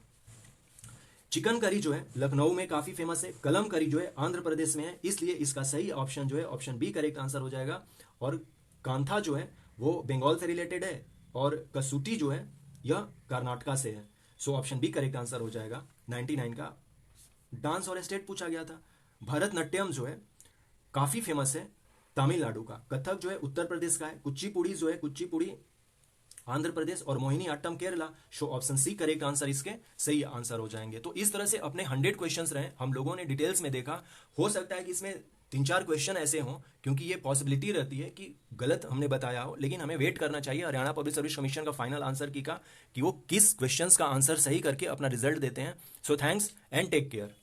चिकन करी जो है लखनऊ में काफी फेमस है, कलम करी जो है आंध्र प्रदेश में है, इसलिए इसका सही ऑप्शन जो है ऑप्शन बी करेक्ट आंसर हो जाएगा। और कांथा जो है वो बंगाल से रिलेटेड है, और कसूटी जो है यह कर्नाटका से है। So option B correct answer हो जाएगा। 99 का डांस और स्टेट पूछा गया था। भरतनाट्यम जो है काफी फेमस है तमिलनाडु का, कथक जो है उत्तर प्रदेश का है, कुचिपुड़ी जो है कुचिपुड़ी आंध्र प्रदेश, और Mohiniyattam Kerala. So option C correct answer इसके सही आंसर हो जाएंगे। तो इस तरह से अपने 100 क्वेश्चंस रहे, हम लोगों ने डिटेल्स में देखा। हो सकता है कि इसमें 3-4 क्वेश्चन ऐसे हों, क्योंकि ये पॉसिबिलिटी रहती है कि गलत हमने बताया हो, लेकिन हमें वेट करना चाहिए हरियाणा पब्लिक सर्विस कमीशन का फाइनल आंसर की का, कि वो किस क्वेश्चंस का आंसर सही करके अपना रिजल्ट देते हैं। So thanks and take care.